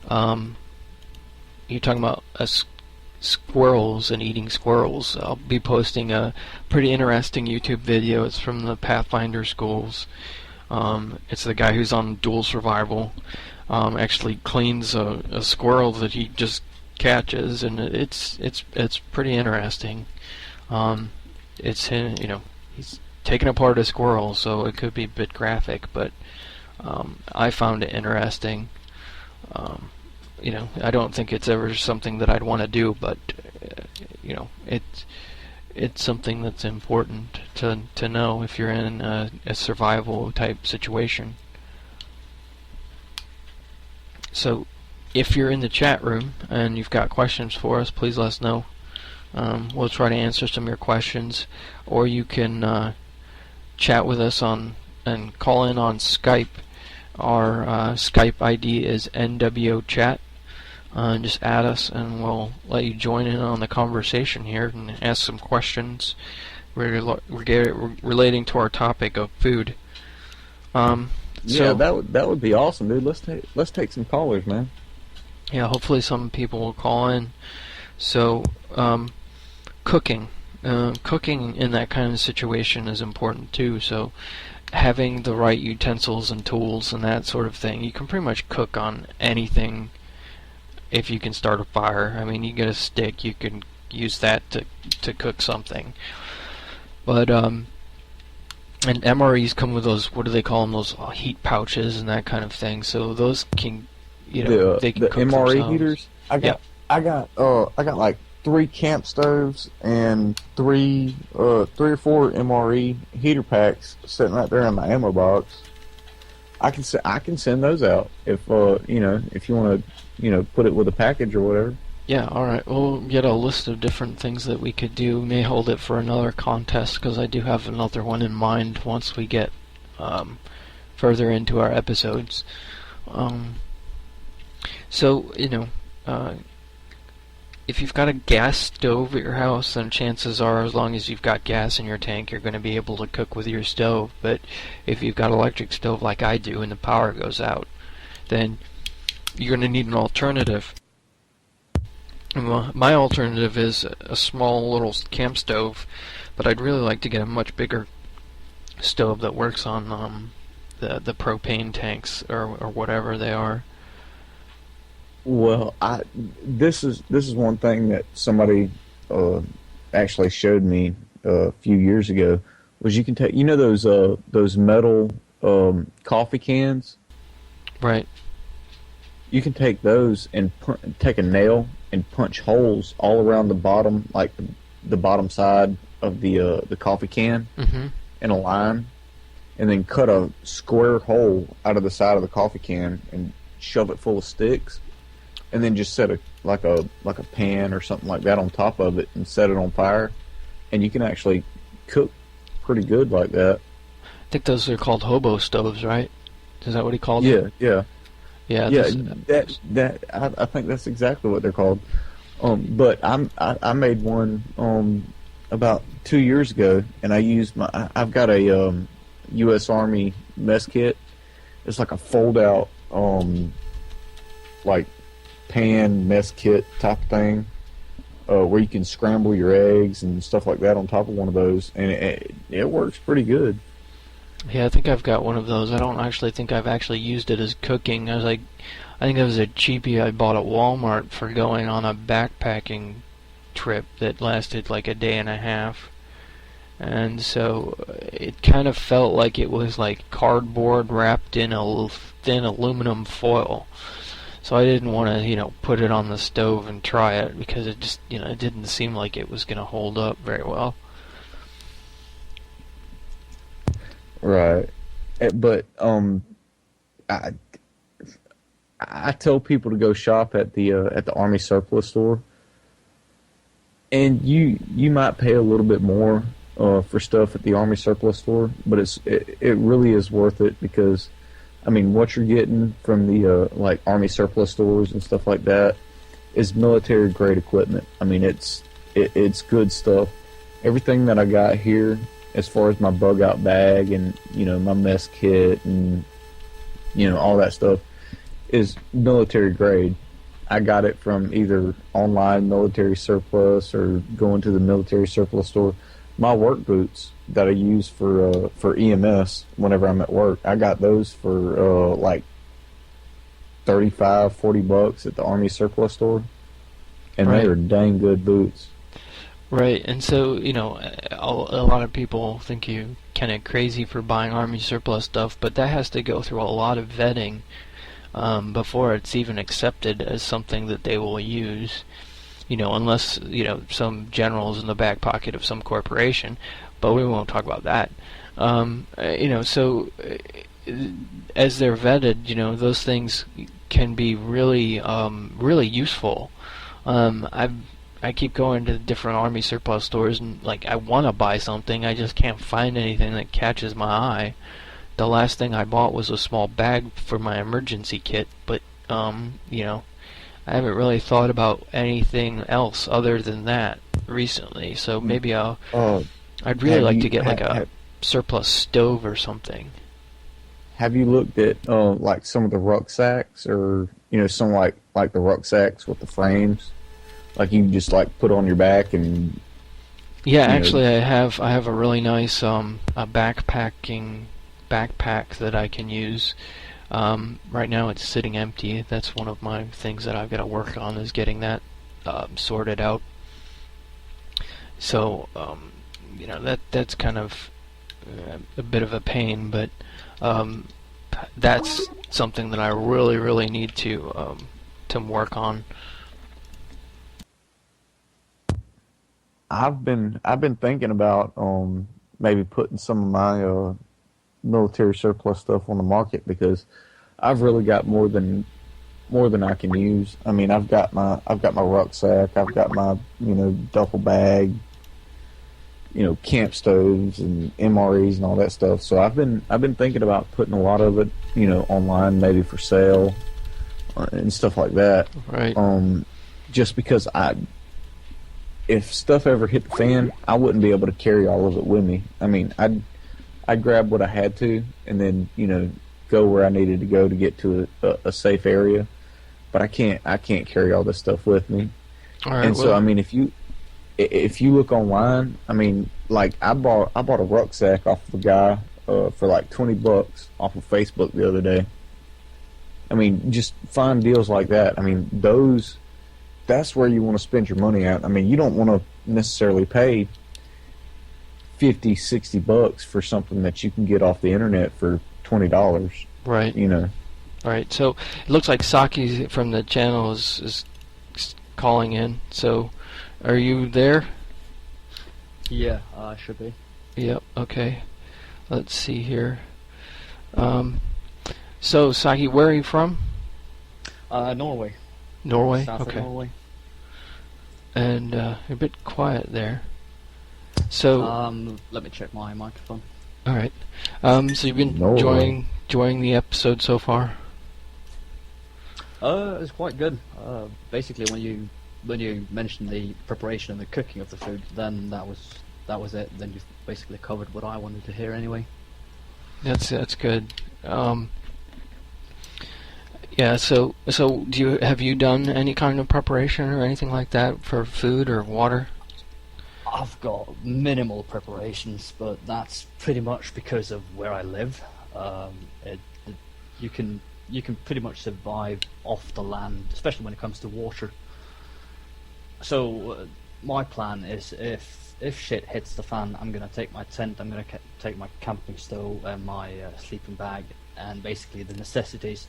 you're talking about squirrels and eating squirrels. I'll be posting a pretty interesting YouTube video. It's from the Pathfinder schools. It's the guy who's on dual survival actually cleans a squirrel that he just catches, and it's pretty interesting. It's he's taking apart a squirrel, so it could be a bit graphic, but I found it interesting. I don't think it's ever something that I'd want to do, but it's something that's important to know if you're in a survival type situation. So if you're in the chat room and you've got questions for us, please let us know. We'll try to answer some of your questions, or you can chat with us and call in on Skype. Our Skype ID is NWO Chat. Just add us, and we'll let you join in on the conversation here and ask some questions relating to our topic of food. Yeah, that would be awesome, dude. Let's take some callers, man. Yeah, hopefully some people will call in. So, cooking in that kind of situation is important too. So, having the right utensils and tools and that sort of thing, you can pretty much cook on anything. If you can start a fire, I mean, you get a stick, you can use that to cook something. But and MREs come with those, what do they call them, those heat pouches and that kind of thing. So those can, they can the cook MRE themselves. heaters. I got like 3 camp stoves and 3 or 4 MRE heater packs sitting right there in my ammo box. I can send those out if if you want to put it with a package or whatever. Yeah, alright. We'll get a list of different things that we could do. We may hold it for another contest, because I do have another one in mind once we get further into our episodes. So, if you've got a gas stove at your house, then chances are, as long as you've got gas in your tank, you're going to be able to cook with your stove. But if you've got an electric stove like I do and the power goes out, then you're going to need an alternative. Well, my alternative is a small little camp stove, but I'd really like to get a much bigger stove that works on the propane tanks or whatever they are. Well, this is one thing that somebody actually showed me a few years ago. Was you can take those metal coffee cans, right? You can take those and take a nail and punch holes all around the bottom, like the bottom side of the coffee can, in a line, and then cut a square hole out of the side of the coffee can and shove it full of sticks, and then just set a pan or something like that on top of it and set it on fire, and you can actually cook pretty good like that. I think those are called hobo stoves, right? Is that what he called them? Yeah. Yeah, I think that's exactly what they're called. But I made one about 2 years ago, and I've got a U.S. Army mess kit. It's like a fold out like pan mess kit type thing, where you can scramble your eggs and stuff like that on top of one of those, and it works pretty good. Yeah, I think I've got one of those. I don't actually think I've actually used it as cooking. I think it was a cheapie I bought at Walmart for going on a backpacking trip that lasted like a day and a half. And so it kind of felt like it was like cardboard wrapped in a thin aluminum foil. So I didn't want to, put it on the stove and try it because it just, it didn't seem like it was going to hold up very well. Right, but I tell people to go shop at the Army surplus store, and you might pay a little bit more for stuff at the Army surplus store, but it really is worth it because, I mean, what you're getting from the like Army surplus stores and stuff like that is military grade equipment. I mean, it's good stuff. Everything that I got here, as far as my bug out bag and my mess kit and all that stuff, is military grade. I got it from either online military surplus or going to the military surplus store. My work boots that I use for EMS whenever I'm at work, I got those for like $35-40 at the Army surplus store, and right. They are dang good boots. Right, and so, a lot of people think you kind of crazy for buying Army surplus stuff, but that has to go through a lot of vetting before it's even accepted as something that they will use, unless, some general's in the back pocket of some corporation, but we won't talk about that. So as they're vetted, those things can be really, really useful. I keep going to different Army surplus stores and I want to buy something, I just can't find anything that catches my eye. The last thing I bought was a small bag for my emergency kit, but I haven't really thought about anything else other than that recently. So maybe I'd really like to get a surplus stove or something. Have you looked at like some of the rucksacks, or some like the rucksacks with the frames? Like you can just put on your back and. Yeah, actually, I have a really nice a backpack that I can use. Right now, it's sitting empty. That's one of my things that I've got to work on, is getting that sorted out. So, that's kind of a bit of a pain, but that's something that I really, really need to work on. I've been thinking about maybe putting some of my military surplus stuff on the market, because I've really got more than I can use. I mean, I've got my rucksack, I've got my duffel bag, camp stoves and MREs and all that stuff. So I've been thinking about putting a lot of it online, maybe for sale and stuff like that. Right. Just because if stuff ever hit the fan, I wouldn't be able to carry all of it with me. I mean, I'd grab what I had to, and then go where I needed to go to get to a safe area. But I can't carry all this stuff with me. All right. And well, so, I mean, if you look online, I mean, like I bought a rucksack off of a guy for like $20 off of Facebook the other day. I mean, just find deals like that. I mean, that's where you want to spend your money at. I mean, you don't want to necessarily pay $50-$60 for something that you can get off the internet for $20. right. You know. Right. So it looks like Saki from the channel is calling in. So, are you there? Yeah, I should be. Yep. Okay. Let's see here. So Saki, where are you from? Norway. Norway. South Okay. of Norway. And you're a bit quiet there. So. Let me check my microphone. All right. So you've been Norway. enjoying the episode so far? It's quite good. Basically, when you mentioned the preparation and the cooking of the food, then that was it. Then you've basically covered what I wanted to hear anyway. That's good. Yeah. So have you done any kind of preparation or anything like that for food or water? I've got minimal preparations, but that's pretty much because of where I live. You can pretty much survive off the land, especially when it comes to water. So my plan is if shit hits the fan, I'm gonna take my tent, I'm gonna take my camping stove and my sleeping bag and basically the necessities,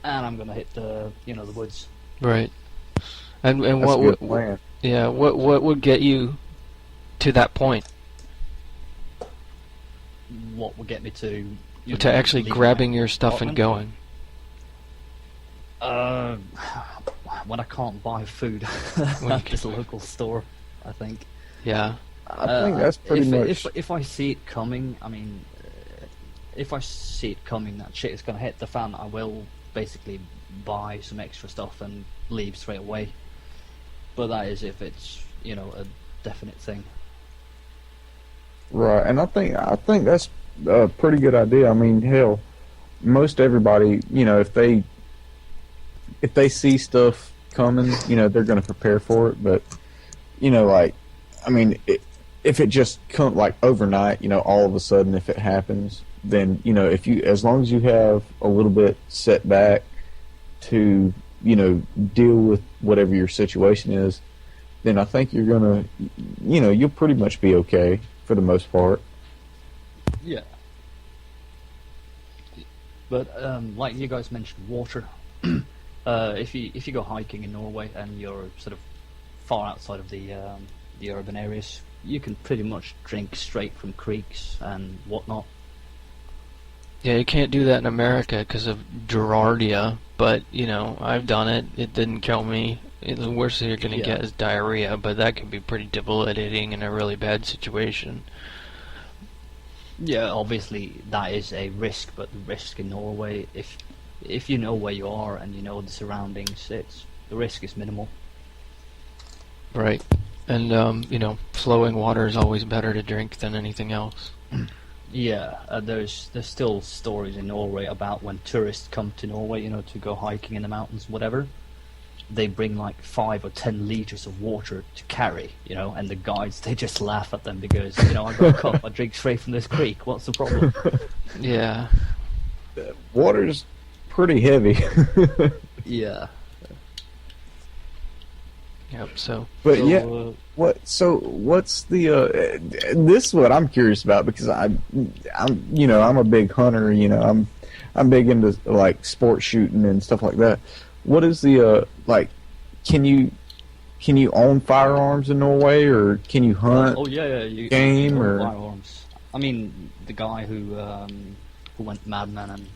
and I'm gonna hit the woods. Right. And That's what a would good plan. what would get you to that point? What would get me to To actually leave grabbing my your stuff and apartment? going. When I can't buy food When you at this local store, I think. Yeah. I think that's pretty much. If I see it coming, I mean, if I see it coming that shit is going to hit the fan, I will basically buy some extra stuff and leave straight away. But that is if it's a definite thing. Right, and I think that's a pretty good idea. I mean, hell, most everybody, if they see stuff coming, they're going to prepare for it. But, like, I mean, if it just comes like overnight, all of a sudden, if it happens, then as long as you have a little bit set back to deal with whatever your situation is, then I think you're gonna, you'll pretty much be okay for the most part. Yeah. But like you guys mentioned, water. If you go hiking in Norway and you're sort of far outside of the urban areas, you can pretty much drink straight from creeks and whatnot. Yeah, you can't do that in America because of Giardia, but, I've done it. It didn't kill me. The worst thing you're going to get is diarrhea, but that can be pretty debilitating in a really bad situation. Yeah, obviously that is a risk, but the risk in Norway, if you know where you are and you know the surroundings, the risk is minimal. Right. And, flowing water is always better to drink than anything else. Yeah, there's still stories in Norway about when tourists come to Norway, to go hiking in the mountains, whatever. They bring like 5 or 10 liters of water to carry, and the guides, they just laugh at them because, I got a cup, I drink straight from this creek. What's the problem? Yeah. Water's pretty heavy. Yeah. Yep, so... But So, yeah, what's the this is what I'm curious about, because I'm a big hunter, I'm big into like sport shooting and stuff like that. What is the can you own firearms in Norway, or can you hunt? Oh yeah, you game own or firearms. I mean, the guy who went madman and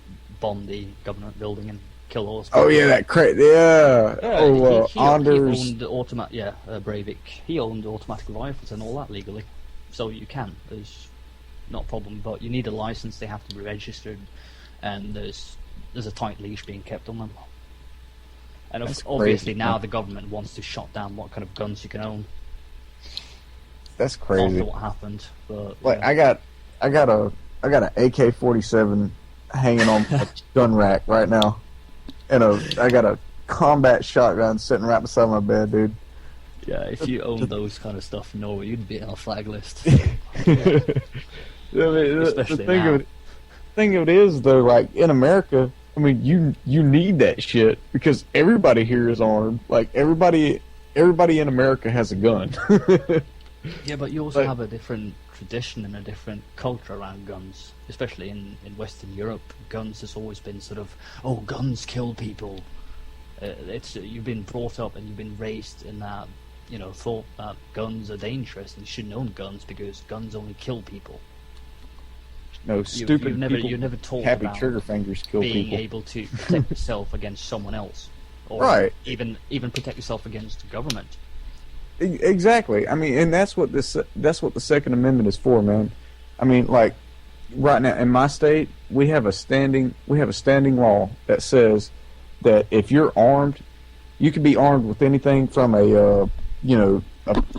bombed the government building and killed all his people. Oh yeah, yeah. Oh, he Anders. owned Breivik. He owned automatic rifles and all that legally, so you can. There's not a problem, but you need a license. They have to be registered, and there's a tight leash being kept on them. And obviously crazy, now man. the government wants to shut down what kind of guns you can own. That's crazy. After what happened, but Like yeah. I got an AK-47 hanging on my gun rack right now, and I got a combat shotgun sitting right beside my bed, dude. Yeah, if you own those kind of stuff in Norway, you'd be on a flag list. Especially now. The thing of it is, though, like in America, I mean, you need that shit because everybody here is armed. Like everybody in America has a gun. Yeah, but you also have a different tradition and a different culture around guns, especially in Western Europe. Guns has always been sort of, oh, guns kill people. You've been brought up and you've been raised in that, thought that guns are dangerous and you shouldn't own guns because guns only kill people. No, stupid people. You're never taught happy about trigger fingers kill being people. able to protect yourself against someone else, or right? Even protect yourself against the government. Exactly. I mean, and that's what the Second Amendment is for, man. I mean, like right now in my state, we have a standing law that says that if you're armed, you can be armed with anything from a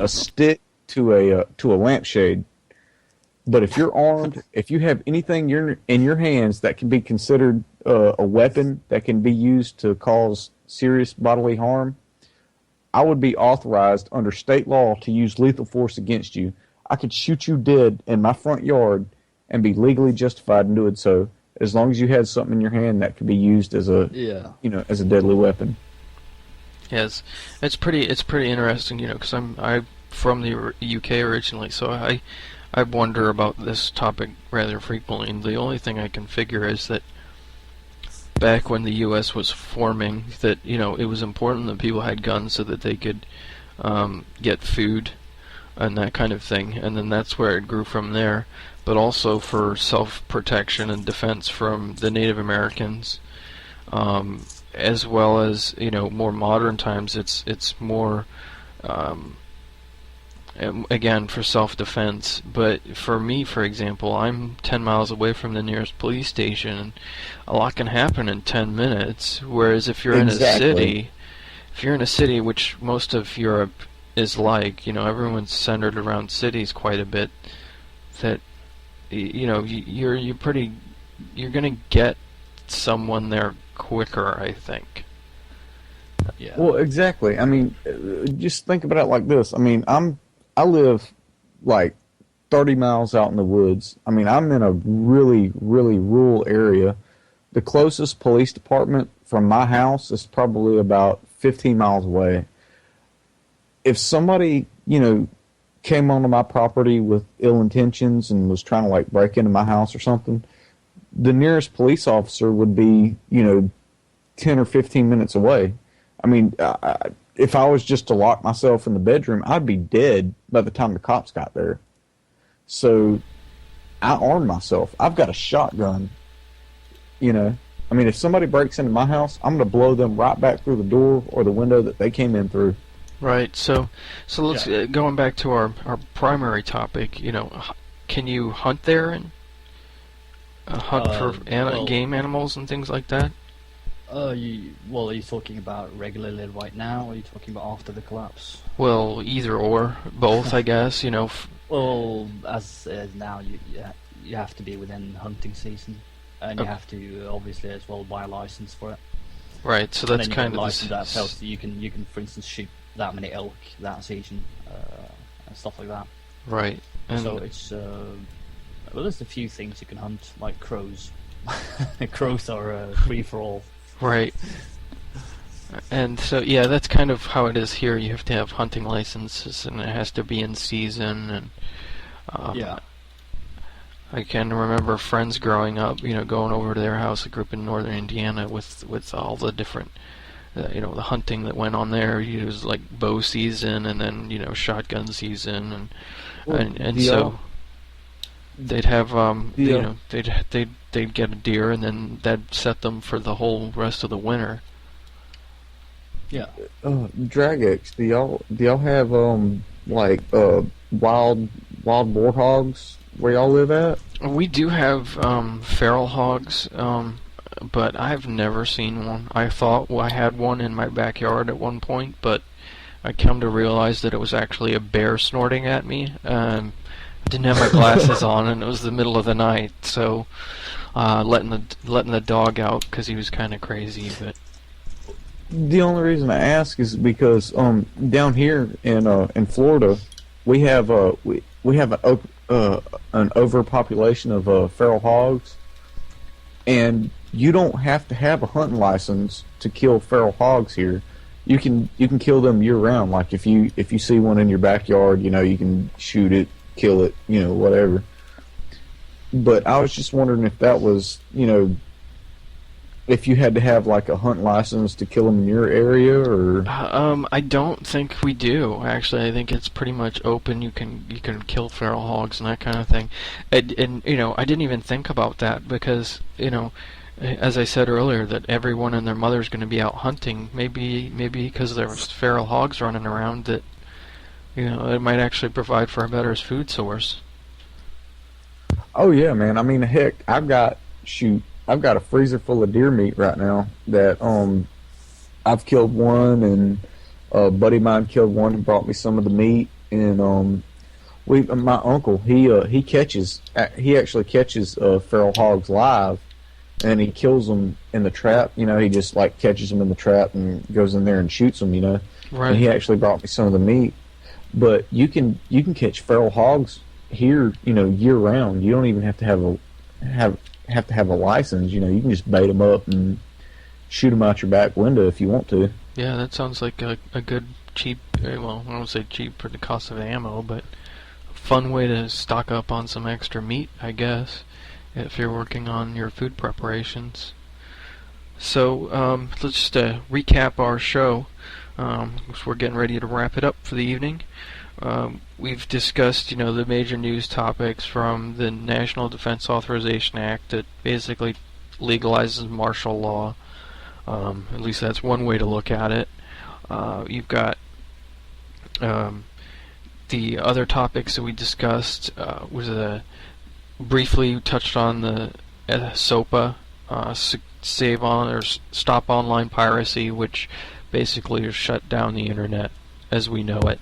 stick to a lampshade. But if you're armed, if you have anything in your hands that can be considered a weapon that can be used to cause serious bodily harm, I would be authorized under state law to use lethal force against you. I could shoot you dead in my front yard and be legally justified in doing so, as long as you had something in your hand that could be used as a as a deadly weapon. Yes, it's pretty interesting, because I'm from the UK originally, so I wonder about this topic rather frequently, and the only thing I can figure is that back when the U.S. was forming, that it was important that people had guns so that they could get food and that kind of thing, and then that's where it grew from there. But also for self-protection and defense from the Native Americans, as well as more modern times. It's more again for self-defense. But for me, for example, I'm 10 miles away from the nearest police station, and a lot can happen in 10 minutes. Whereas if you're in a city, which most of Europe is like, everyone's centered around cities quite a bit, that you're gonna get someone there quicker, I think. Yeah. Well, exactly. I mean, just think about it like this. I mean, I live like 30 miles out in the woods. I mean, I'm in a really, really rural area. The closest police department from my house is probably about 15 miles away. If somebody, came onto my property with ill intentions and was trying to like break into my house or something, the nearest police officer would be, 10 or 15 minutes away. I mean, if I was just to lock myself in the bedroom, I'd be dead by the time the cops got there. So I armed myself. I've got a shotgun. I mean, if somebody breaks into my house, I'm going to blow them right back through the door or the window that they came in through. Right. So let's going back to our primary topic. Can you hunt there and hunt for game animals and things like that? Are you talking about regularly right now, or are you talking about after the collapse? Well, either or, both, I guess. Well, as now, you have to be within hunting season, and you have to obviously as well buy a license for it. Right. So that's kind of license that tells you can, for instance, shoot that many elk that season, and stuff like that. Right. And so it's there's a few things you can hunt, like crows. Crows are free for all. Right. And so, yeah, that's kind of how it is here. You have to have hunting licenses, and it has to be in season. And I can remember friends growing up, going over to their house, a group in northern Indiana, with all the different, the hunting that went on there. It was like bow season, and then shotgun season, and so they'd have they'd get a deer, and then that'd set them for the whole rest of the winter. Yeah. Dragex, do y'all have wild warthogs where y'all live at? We do have feral hogs, but I've never seen one. I thought I had one in my backyard at one point, but I come to realize that it was actually a bear snorting at me. I didn't have my glasses on, and it was the middle of the night, so letting the dog out because he was kind of crazy. But The only reason I ask is because down here in Florida, we have an overpopulation of feral hogs, and you don't have to have a hunting license to kill feral hogs here. You can kill them year round. Like if you see one in your backyard, you can shoot it, kill it, whatever. But I was just wondering if that was, if you had to have like a hunt license to kill them in your area, or I don't think we do. Actually, I think it's pretty much open. You can kill feral hogs and that kind of thing. And I didn't even think about that because as I said earlier, that everyone and their mother is going to be out hunting. Maybe because there's feral hogs running around, that it might actually provide for a better food source. Oh yeah, man. I mean, heck, I've got a freezer full of deer meat right now that I've killed one, and a buddy of mine killed one and brought me some of the meat. And my uncle, he actually catches feral hogs live, and he kills them in the trap. He just like catches them in the trap and goes in there and shoots them. Right. And he actually brought me some of the meat. But you can catch feral hogs here, year round. You don't even have to have a license. You can just bait them up and shoot them out your back window if you want to. Yeah, that sounds like a good cheap. Well, I don't say cheap for the cost of ammo, but a fun way to stock up on some extra meat, I guess, if you're working on your food preparations. So let's just recap our show. We're getting ready to wrap it up for the evening. We've discussed, the major news topics, from the National Defense Authorization Act that basically legalizes martial law. At least that's one way to look at it. You've got the other topics that we discussed was briefly touched on the SOPA, Save On or Stop Online Piracy, which basically shut down the internet as we know it.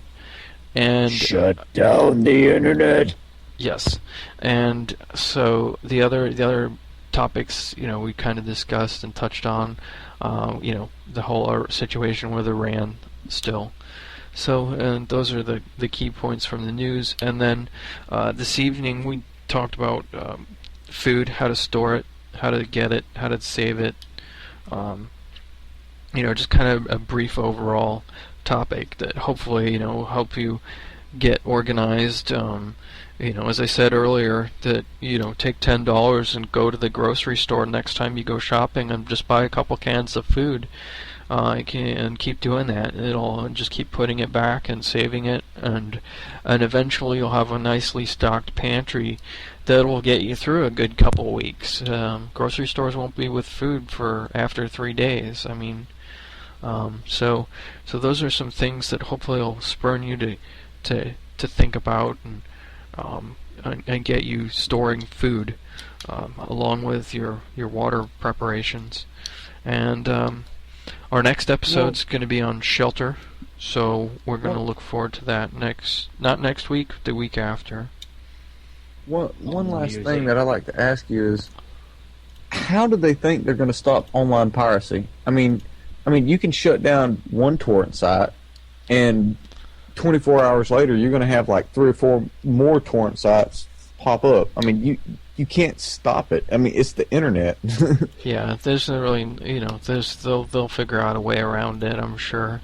And shut down the internet. Yes, and so the other topics, we kind of discussed and touched on, the whole situation with Iran still. So, and those are the key points from the news. And then this evening we talked about food, how to store it, how to get it, how to save it. Just kind of a brief overall topic that hopefully help you get organized. As I said earlier, that take $10 and go to the grocery store next time you go shopping and just buy a couple cans of food, and keep doing that. It'll just keep putting it back and saving it, and eventually you'll have a nicely stocked pantry that will get you through a good couple weeks. Grocery stores won't be with food for after 3 days. I mean, so those are some things that hopefully will spur you to think about and get you storing food along with your water preparations. And our next episode's going to be on shelter, so we're going to look forward to that not next week, the week after. One last thing that I'd like to ask you is, how do they think they're going to stop online piracy? I mean, you can shut down one torrent site, and 24 hours later, you're going to have like 3 or 4 more torrent sites pop up. I mean, you can't stop it. I mean, it's the internet. Yeah, there's really, they'll figure out a way around it, I'm sure.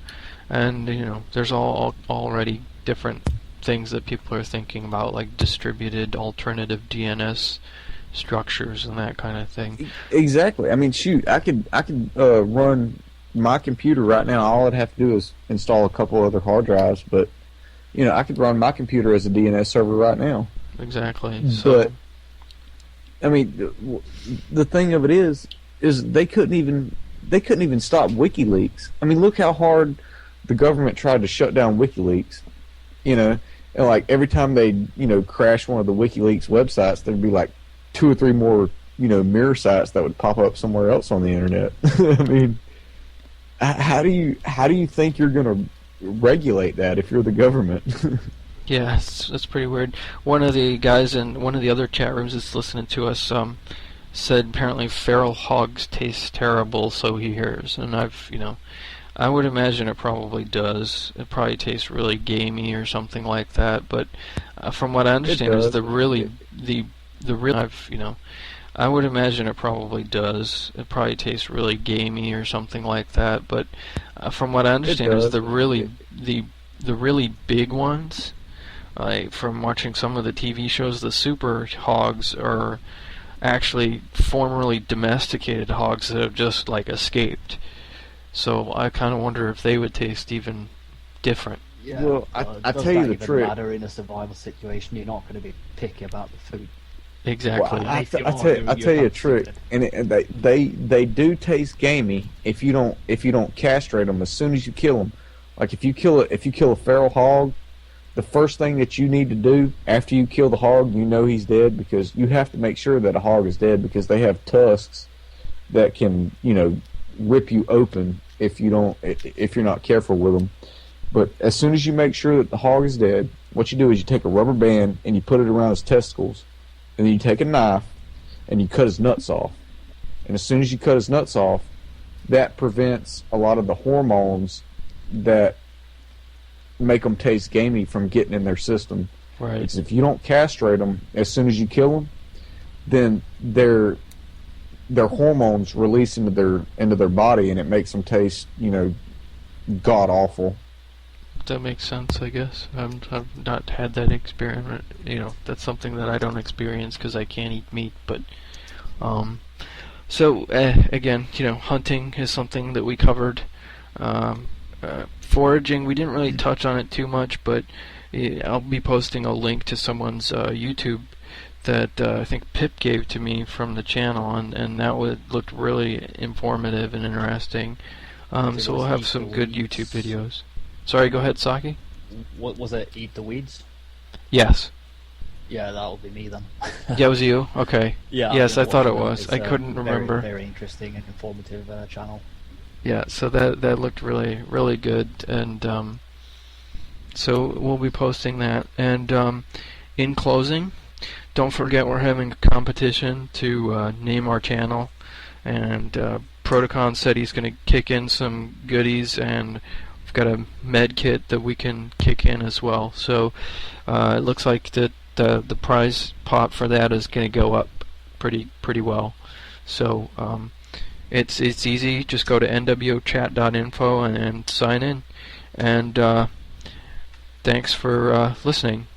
And there's already different things that people are thinking about, like distributed alternative DNS structures and that kind of thing. Exactly. I mean, shoot, I could run my computer right now. All I'd have to do is install a couple other hard drives, but I could run my computer as a DNS server right now. Exactly. So, but I mean, the thing of it is they couldn't even stop WikiLeaks. I mean, look how hard the government tried to shut down WikiLeaks. And like every time they crash one of the WikiLeaks websites, there'd be like 2 or 3 more mirror sites that would pop up somewhere else on the internet. I mean, how do you think you're going to regulate that if you're the government? Yeah, that's pretty weird. One of the guys in one of the other chat rooms that's listening to us said apparently feral hogs taste terrible, so he hears. And I would imagine it probably does. It probably tastes really gamey or something like that. But from what I understand, is the real I would imagine it probably does. It probably tastes really gamey or something like that. But from what I understand, is the really big ones. Like from watching some of the TV shows, the super hogs are actually formerly domesticated hogs that have just like escaped. So I kind of wonder if they would taste even different. Yeah. Well, I tell you the truth. Matter in a survival situation, you're not going to be picky about the food. Exactly. Well, I tell you a trick, and they do taste gamey if you don't castrate them as soon as you kill them. Like if you kill a feral hog, the first thing that you need to do after you kill the hog, you know he's dead, because you have to make sure that a hog is dead, because they have tusks that can rip you open if you're not careful with them. But as soon as you make sure that the hog is dead, what you do is you take a rubber band and you put it around his testicles, and then you take a knife and you cut his nuts off. And as soon as you cut his nuts off, that prevents a lot of the hormones that make them taste gamey from getting in their system. Right. Because if you don't castrate them as soon as you kill them, then their hormones release into their body, and it makes them taste god awful. That makes sense, I guess. I've not had that experiment. That's something that I don't experience because I can't eat meat. But so again, hunting is something that we covered. Foraging, we didn't really touch on it too much, but I'll be posting a link to someone's YouTube that I think Pip gave to me from the channel, and that looked really informative and interesting. So we'll have some good YouTube videos. Sorry, go ahead, Saki. What was it? Eat the weeds? Yes. Yeah, that'll be me then. Yeah, it was you? Okay. Yeah. Yes, I thought it was. was. I couldn't remember. Very interesting and informative channel. Yeah, so that looked really, really good, and so we'll be posting that. And in closing, don't forget we're having a competition to name our channel, and Protocon said he's going to kick in some goodies, and we've got a med kit that we can kick in as well. So it looks like that the prize pot for that is going to go up pretty well. So it's easy. Just go to nwochat.info and sign in. And thanks for listening.